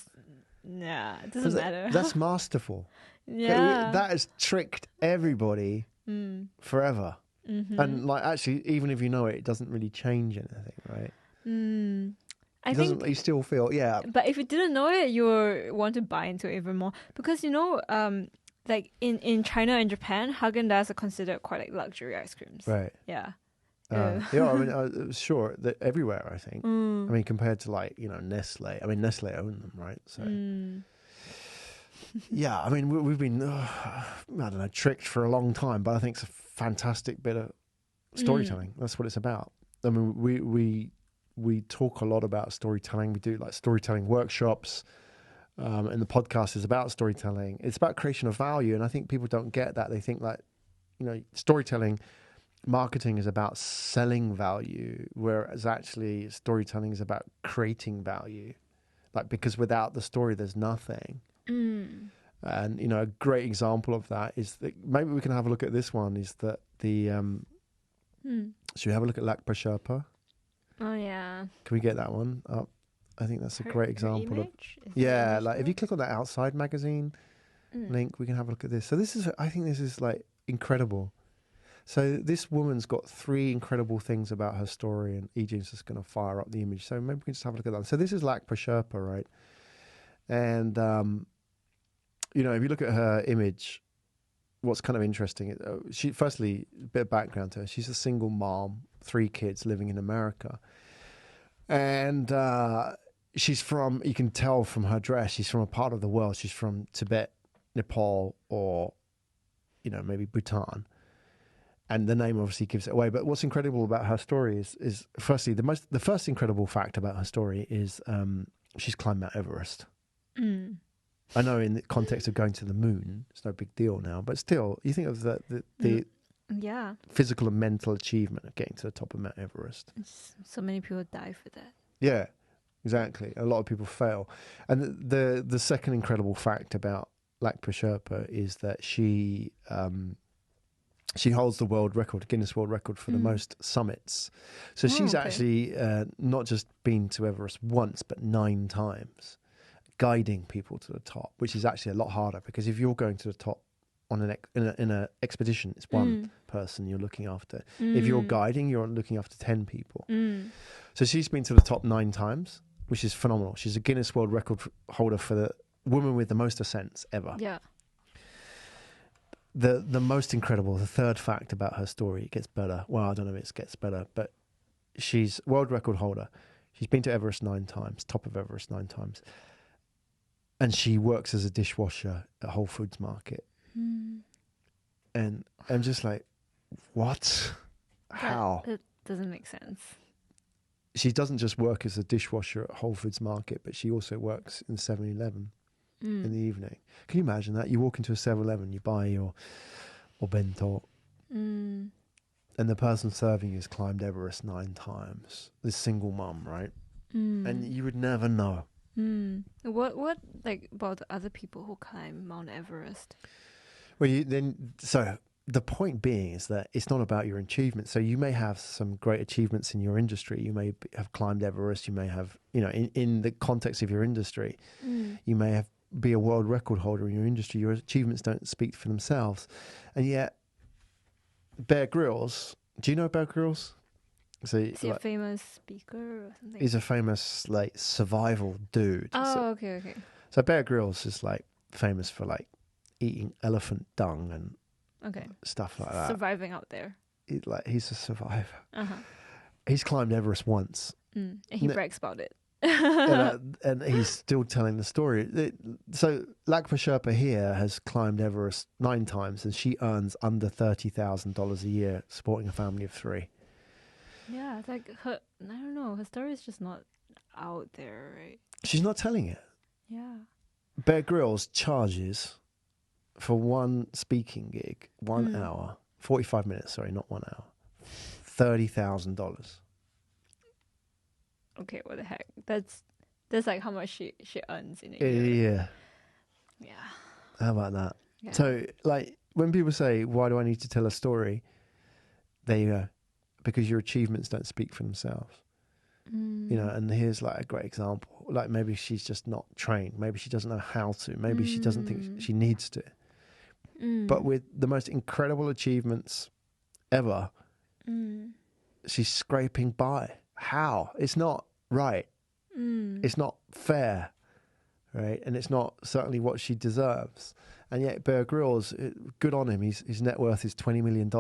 doesn't matter. That's masterful. yeah. That has tricked everybody forever. Mm-hmm. And like, actually, even if you know it, it doesn't really change anything, right? I It think, doesn't. You still feel, yeah. but if you didn't know it, you want to buy into it even more because like in China and Japan, Haagen-Dazs are considered quite like luxury ice creams. Right. Yeah. Yeah, I mean, sure, that everywhere, I think. I mean, compared to like, Nestle. I mean, Nestle own them, right? So, yeah, I mean, we've been, I don't know, tricked for a long time, but I think it's a fantastic bit of storytelling. That's what it's about. I mean, we talk a lot about storytelling. We do like storytelling workshops. And the podcast is about storytelling. It's about creation of value. And I think people don't get that. They think like, storytelling, marketing is about selling value, whereas actually storytelling is about creating value. Like, because without the story, there's nothing. And, a great example of that is that maybe we can have a look at this one is that should we have a look at Lakpa Sherpa? Oh yeah. Can we get that one up? I think that's a great example of. image? Is Yeah, the like image if you click on that Outside magazine link, we can have a look at this. So I think this is like incredible. So this woman's got 3 incredible things about her story, and Eugenia's just going to fire up the image. So maybe we can just have a look at that. So this is Lakpa Sherpa, right? And if you look at her image, what's kind of interesting, she firstly, a bit of background to her. She's a single mom, 3 kids living in America. And she's from, you can tell from her dress, she's from a part of the world. She's from Tibet, Nepal, or, maybe Bhutan. And the name obviously gives it away. But what's incredible about her story is firstly, the first incredible fact about her story is she's climbed Mount Everest. I know in the context of going to the moon, it's no big deal now. But still, you think of the Yeah. Physical and mental achievement of getting to the top of Mount Everest. So many people die for that. Yeah, exactly. A lot of people fail. And the second incredible fact about Lakpa Sherpa is that she holds the world record, Guinness World Record for the most summits. So she's actually not just been to Everest once, but 9 times, guiding people to the top, which is actually a lot harder because if you're going to the top on in an expedition, it's one person you're looking after. If you're guiding, you're looking after 10 people. So she's been to the top 9 times, which is phenomenal. She's a Guinness World Record holder for the woman with the most ascents ever. Yeah. The most incredible, the third fact about her story, it gets better. Well, I don't know if it gets better, but she's world record holder. She's been to Everest 9 times, top of Everest 9 times. And she works as a dishwasher at Whole Foods Market. And I'm just like, what? How? That doesn't make sense. She doesn't just work as a dishwasher at Whole Foods Market, but she also works in 7-Eleven in the evening. Can you imagine that? You walk into a 7-Eleven, you buy your bento, and the person serving you has climbed Everest 9 times. This single mum, right? And you would never know. What like about the other people who climb Mount Everest? Well, so the point being is that it's not about your achievement. So you may have some great achievements in your industry. You may have climbed Everest. You may have, in the context of your industry, you may be a world record holder in your industry. Your achievements don't speak for themselves. And yet, Bear Grylls, do you know Bear Grylls? Is he a famous speaker or something? He's a famous survival dude. Oh, okay. So Bear Grylls is famous for eating elephant dung and stuff like that. Surviving out there. He's a survivor. He's climbed Everest once. And he brags about it. and he's still telling the story. So Lakpa Sherpa here has climbed Everest 9 times, and she earns under $30,000 a year supporting a family of 3. Yeah, it's like I don't know, her story is just not out there, right? She's not telling it. Yeah. Bear Grylls charges for one speaking gig, 1 hour, 45 minutes, sorry, not 1 hour, $30,000. Okay, what the heck? That's like how much she earns in a year. Yeah. How about that? Yeah. So, when people say, why do I need to tell a story? There you go. Because your achievements don't speak for themselves. And here's a great example. Maybe she's just not trained. Maybe she doesn't know how to. Maybe she doesn't think she needs to. But with the most incredible achievements ever, she's scraping by. How? It's not right. It's not fair, right? And it's not certainly what she deserves. And yet Bear Grylls, good on him. His net worth is $20 million.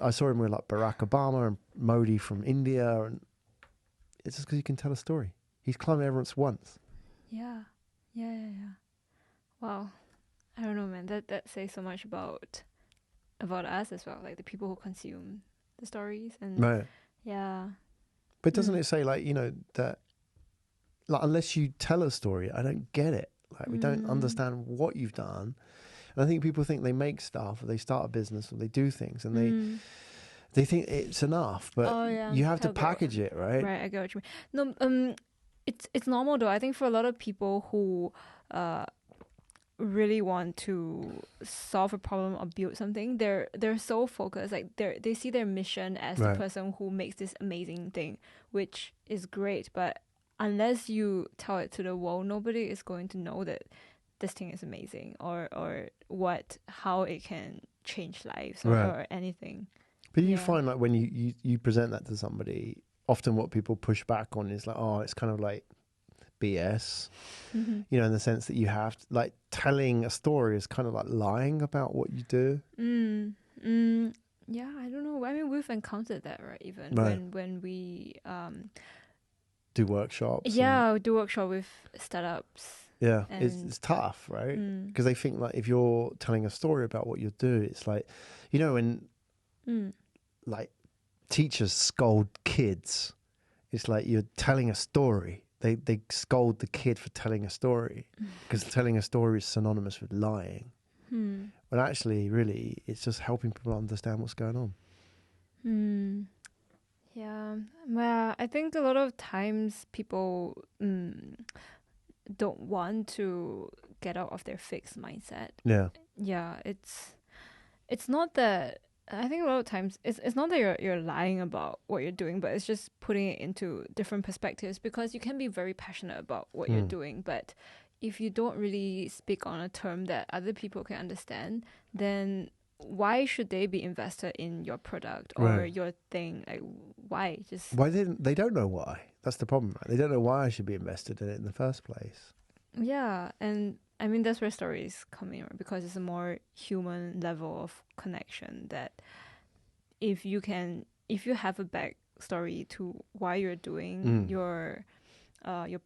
I saw him with Barack Obama and Modi from India, and it's just because he can tell a story. He's climbed Everest once. Yeah. Wow. I don't know, man. That says so much about us as well, the people who consume the stories. And right. Yeah. But doesn't it say that unless you tell a story, I don't get it. We don't understand what you've done. And I think people think they make stuff, or they start a business, or they do things, and they think it's enough. But you have to package it, right? Right, I get what you mean. No, it's normal though. I think for a lot of people who really want to solve a problem or build something, they're so focused. They see their mission as the person who makes this amazing thing, which is great. But unless you tell it to the world, nobody is going to know that this thing is amazing, or how it can change lives or anything. But you find when you present that to somebody, often what people push back on is it's kind of BS, in the sense that you have to, telling a story is kind of lying about what you do. Yeah, I don't know. I mean, we've encountered that, right? Even when we do workshops. Yeah, we do workshop with startups. Yeah, it's tough, right? Because they think if you're telling a story about what you do, it's when teachers scold kids, it's you're telling a story. They scold the kid for telling a story because telling a story is synonymous with lying. when actually, really, it's just helping people understand what's going on. Yeah. Well, I think a lot of times people don't want to get out of their fixed mindset. Yeah, it's not that. I think a lot of times it's not that you're lying about what you're doing, but it's just putting it into different perspectives, because you can be very passionate about what you're doing, but if you don't really speak on a term that other people can understand, then why should they be invested in your product or your thing? Like, why? They don't know why. That's the problem, right? They don't know why I should be invested in it in the first place. Yeah, and I mean, that's where stories come in, right? Because it's a more human level of connection, that if you have a backstory to why you're doing your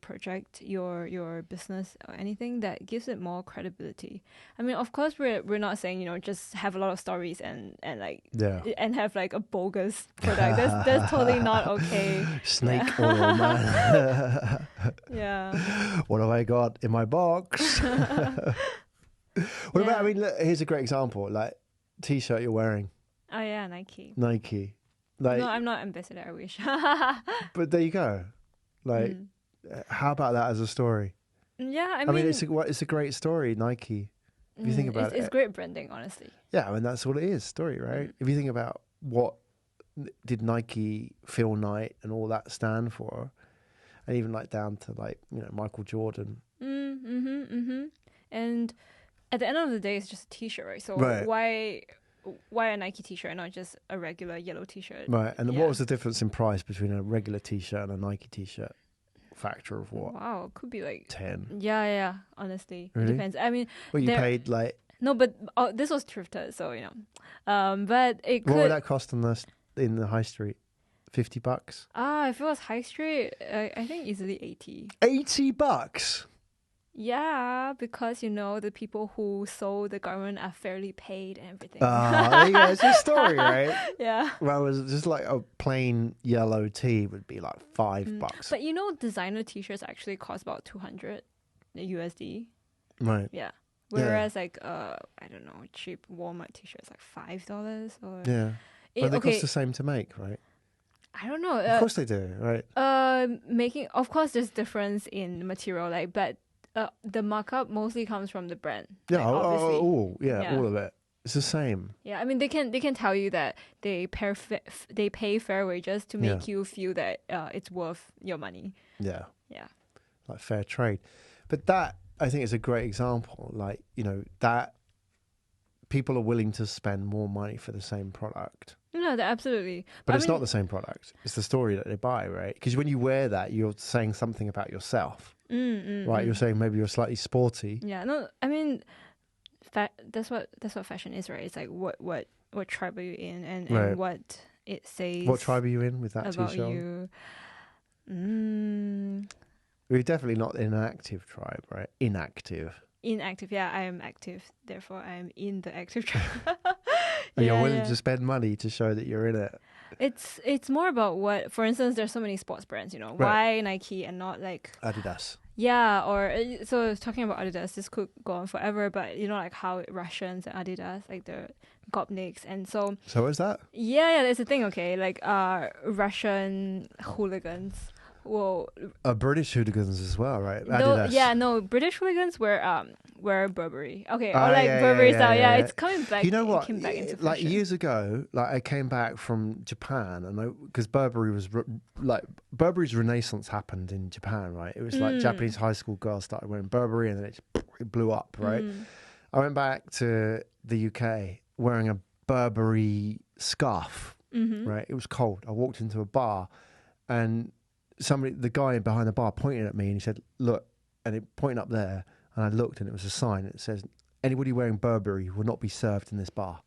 project, your business, or anything, that gives it more credibility. I mean, of course, we're not saying, just have a lot of stories and have like a bogus product. That's totally not okay. Snake oil, man. Yeah. What have I got in my box? What about? I mean, look, here's a great example. Like, t-shirt you're wearing. Oh yeah, Nike. Like, no, I'm not ambassador. I wish. But there you go. Like. How about that as a story? Yeah, I mean, it's a great story, Nike. If you think about it's great branding, honestly. Yeah, I mean, that's what it is, story, right? If you think about what did Nike, Phil Knight, and all that stand for, and even like down to like Michael Jordan. And at the end of the day, it's just a t-shirt, right? So why a Nike t-shirt and not just a regular yellow t-shirt? Right. And what was the difference in price between a regular t-shirt and a Nike t-shirt? Factor of what? Wow, could be like 10. Yeah. Honestly, really? It depends. I mean, well, you paid like but this was thrifted, so but it could. What would that cost in the high street? $50? If it was high street, I think easily 80. $80? Yeah, because the people who sold the garment are fairly paid and everything. There you go. It's a story, right? Yeah. Well, it was just like a plain yellow tee would be like $5. But designer t-shirts actually cost about 200 USD. Right. Yeah. Whereas like I don't know, cheap Walmart t-shirts like $5 or But they cost the same to make, right? I don't know. Of course they do, right? Making, of course, there's difference in material, like, but the markup mostly comes from the brand. Yeah, like, obviously. All of it. It's the same. Yeah, I mean they can tell you that they pay fair wages to make you feel that it's worth your money. Yeah. Yeah. Like fair trade, but that I think is a great example. Like that people are willing to spend more money for the same product. No, absolutely. But it's not the same product. It's the story that they buy, right? Because when you wear that, you're saying something about yourself, right? You're saying maybe you're slightly sporty. Yeah, no, I mean, that's what fashion is, right? It's like what tribe are you in, and what it says. What tribe are you in with that about t-shirt? You. We're definitely not in an active tribe, right? Inactive. Inactive, yeah. I am active, therefore I am in the active tribe. And you're willing to spend money to show that you're in it. It's more about what, for instance, there's so many sports brands, why Nike and not like Adidas. Yeah, or so talking about Adidas, this could go on forever, but like how Russians and Adidas, like the Gopniks, and so. So is that? Yeah, that's the thing. Okay, like Russian hooligans. Well, British hooligans as well, right? Adidas. British hooligans wear Burberry. Okay, or like Burberry style. Yeah, it's coming back. You know what? It came back into like fashion. Years ago, like I came back from Japan, and because Burberry was Burberry's renaissance happened in Japan, right? It was like Japanese high school girls started wearing Burberry, and then it blew up, right? I went back to the UK wearing a Burberry scarf, right? It was cold. I walked into a bar, and the guy behind the bar pointed at me and he said, "Look," and it pointed up there, and I looked and it was a sign. It says, "Anybody wearing Burberry will not be served in this bar."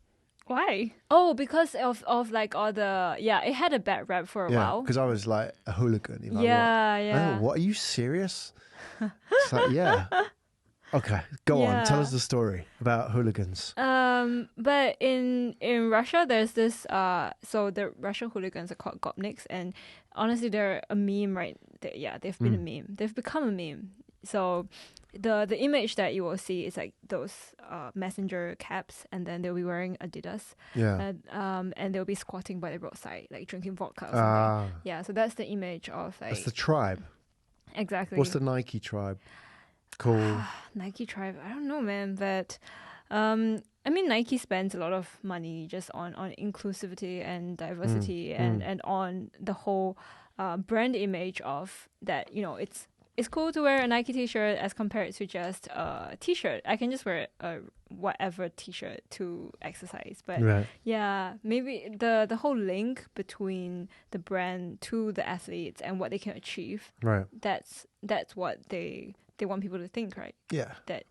Why? Oh, because of like all the it had a bad rap for a while. Because I was like a hooligan. What? Yeah. What, are you serious? It's like, yeah. Okay, go on. Tell us the story about hooligans. But in Russia, there's this. So the Russian hooligans are called Gopniks, and honestly, they're a meme, right? They've been a meme. They've become a meme. So the image that you will see is like those messenger caps, and then they'll be wearing Adidas. Yeah. And they'll be squatting by the roadside, like drinking vodka or something. Yeah, so that's the image of like... That's the tribe. Exactly. What's the Nike tribe? Cool. Nike tribe. I don't know, man, but I mean, Nike spends a lot of money just on inclusivity and diversity and on the whole brand image of that. You know, it's cool to wear a Nike t-shirt as compared to just a t-shirt. I can just wear a whatever t-shirt to exercise. But yeah, maybe the whole link between the brand to the athletes and what they can achieve. Right. That's what they want people to think, right? Yeah. That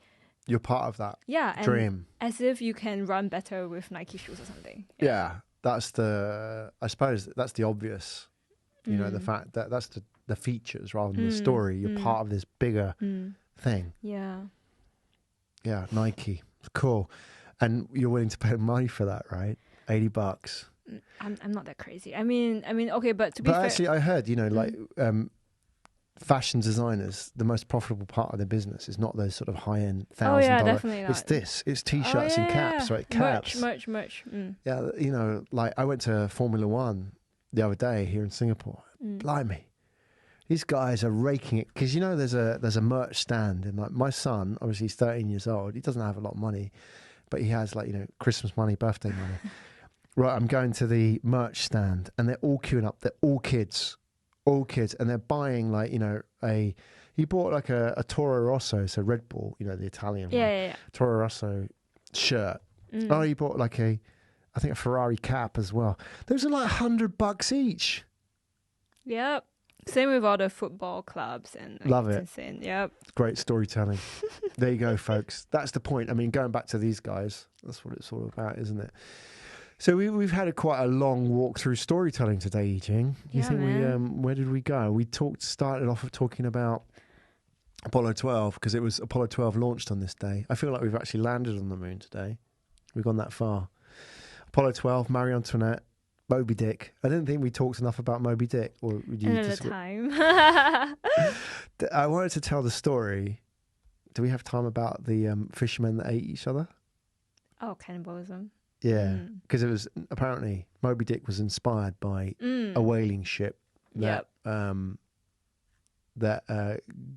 you're part of that dream. As if you can run better with Nike shoes or something. Yeah. I suppose that's the obvious, you know, the fact that that's the features rather than the story. You're part of this bigger thing. Yeah. Yeah, Nike. Cool. And you're willing to pay money for that, right? $80. I'm not that crazy. I mean, okay, but to be fair... actually, I heard, you know, like fashion designers, the most profitable part of their business is not those sort of high-end $1,000. Oh yeah, definitely not. It's this. It's t-shirts and caps, right? Caps. Merch. Yeah, you know, like I went to Formula One the other day here in Singapore. Blimey. These guys are raking it because, you know, there's a merch stand, and like my son, obviously he's 13 years old. He doesn't have a lot of money, but he has, like, you know, Christmas money, birthday money. Right, I'm going to the merch stand, and they're all queuing up. They're all kids, and they're buying, like, you know, he bought like a Toro Rosso, so Red Bull, you know, the Italian one. Yeah. Toro Rosso shirt. Oh, he bought like I think a Ferrari cap as well. Those are like $100 each. Yep. Same with all the football clubs and like, love it. Insane. Yep. Great storytelling. There you go, folks. That's the point. I mean, going back to these guys, that's what it's all about, isn't it? So we've had quite a long walk through storytelling today, Yijing. You think man. Where did we go? We started off of talking about Apollo 12 because it was Apollo 12 launched on this day. I feel like we've actually landed on the moon today. We've gone that far. Apollo 12, Marie Antoinette, Moby Dick. I didn't think we talked enough about Moby Dick. Or would you another time. I wanted to tell the story. Do we have time about the fishermen that ate each other? Oh, cannibalism. Yeah, because it was apparently Moby Dick was inspired by a whaling ship that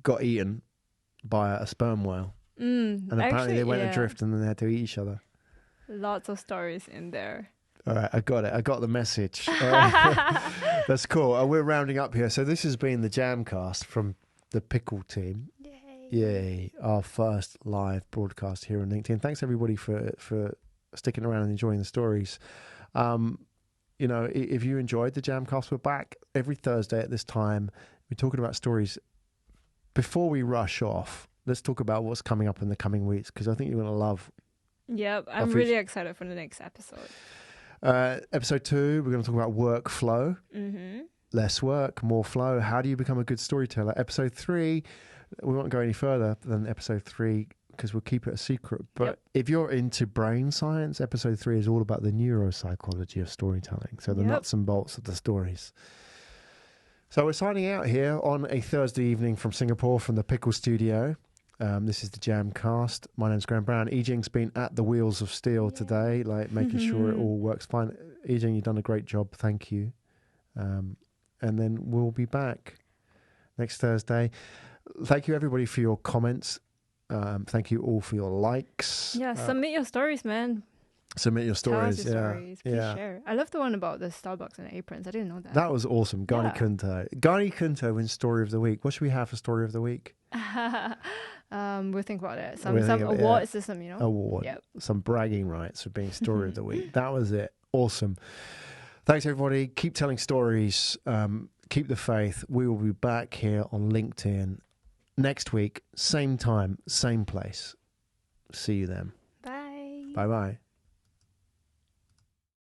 got eaten by a sperm whale, and apparently they went adrift and then they had to eat each other. Lots of stories in there. All right, I got it. I got the message. Right. That's cool. We're rounding up here. So this has been the Jamcast from the Pikkal team. Yay! Our first live broadcast here on LinkedIn. Thanks everybody for sticking around and enjoying the stories. You know, if you enjoyed the Jamcast, we're back every Thursday at this time. We're talking about stories. Before we rush off, let's talk about what's coming up in the coming weeks, because I think you're going to love. Yep, I'm really excited for the next episode. Episode 2, we're going to talk about workflow. Less work, more flow. How do you become a good storyteller? Episode 3, we won't go any further than episode 3, because we'll keep it a secret. But if you're into brain science, episode 3 is all about the neuropsychology of storytelling. So the nuts and bolts of the stories. So we're signing out here on a Thursday evening from Singapore from the Pikkal studio. This is the Jamcast. My name's Graham Brown. Yijing's been at the wheels of steel today, like making sure it all works fine. Yijing, you've done a great job. Thank you. And then we'll be back next Thursday. Thank you, everybody, for your comments. Thank you all for your likes. Yeah, submit your stories, man. Submit your stories. Tell us your stories. Please share. I love the one about the Starbucks and the aprons. I didn't know that. That was awesome. Gani Kunto. Gani Kunto wins Story of the Week. What should we have for Story of the Week? We'll think about it. Some award system, you know? Award. Yep. Some bragging rights for being Story of the Week. That was it. Awesome. Thanks, everybody. Keep telling stories. Keep the faith. We will be back here on LinkedIn next week. Same time, same place. See you then. Bye. Bye-bye.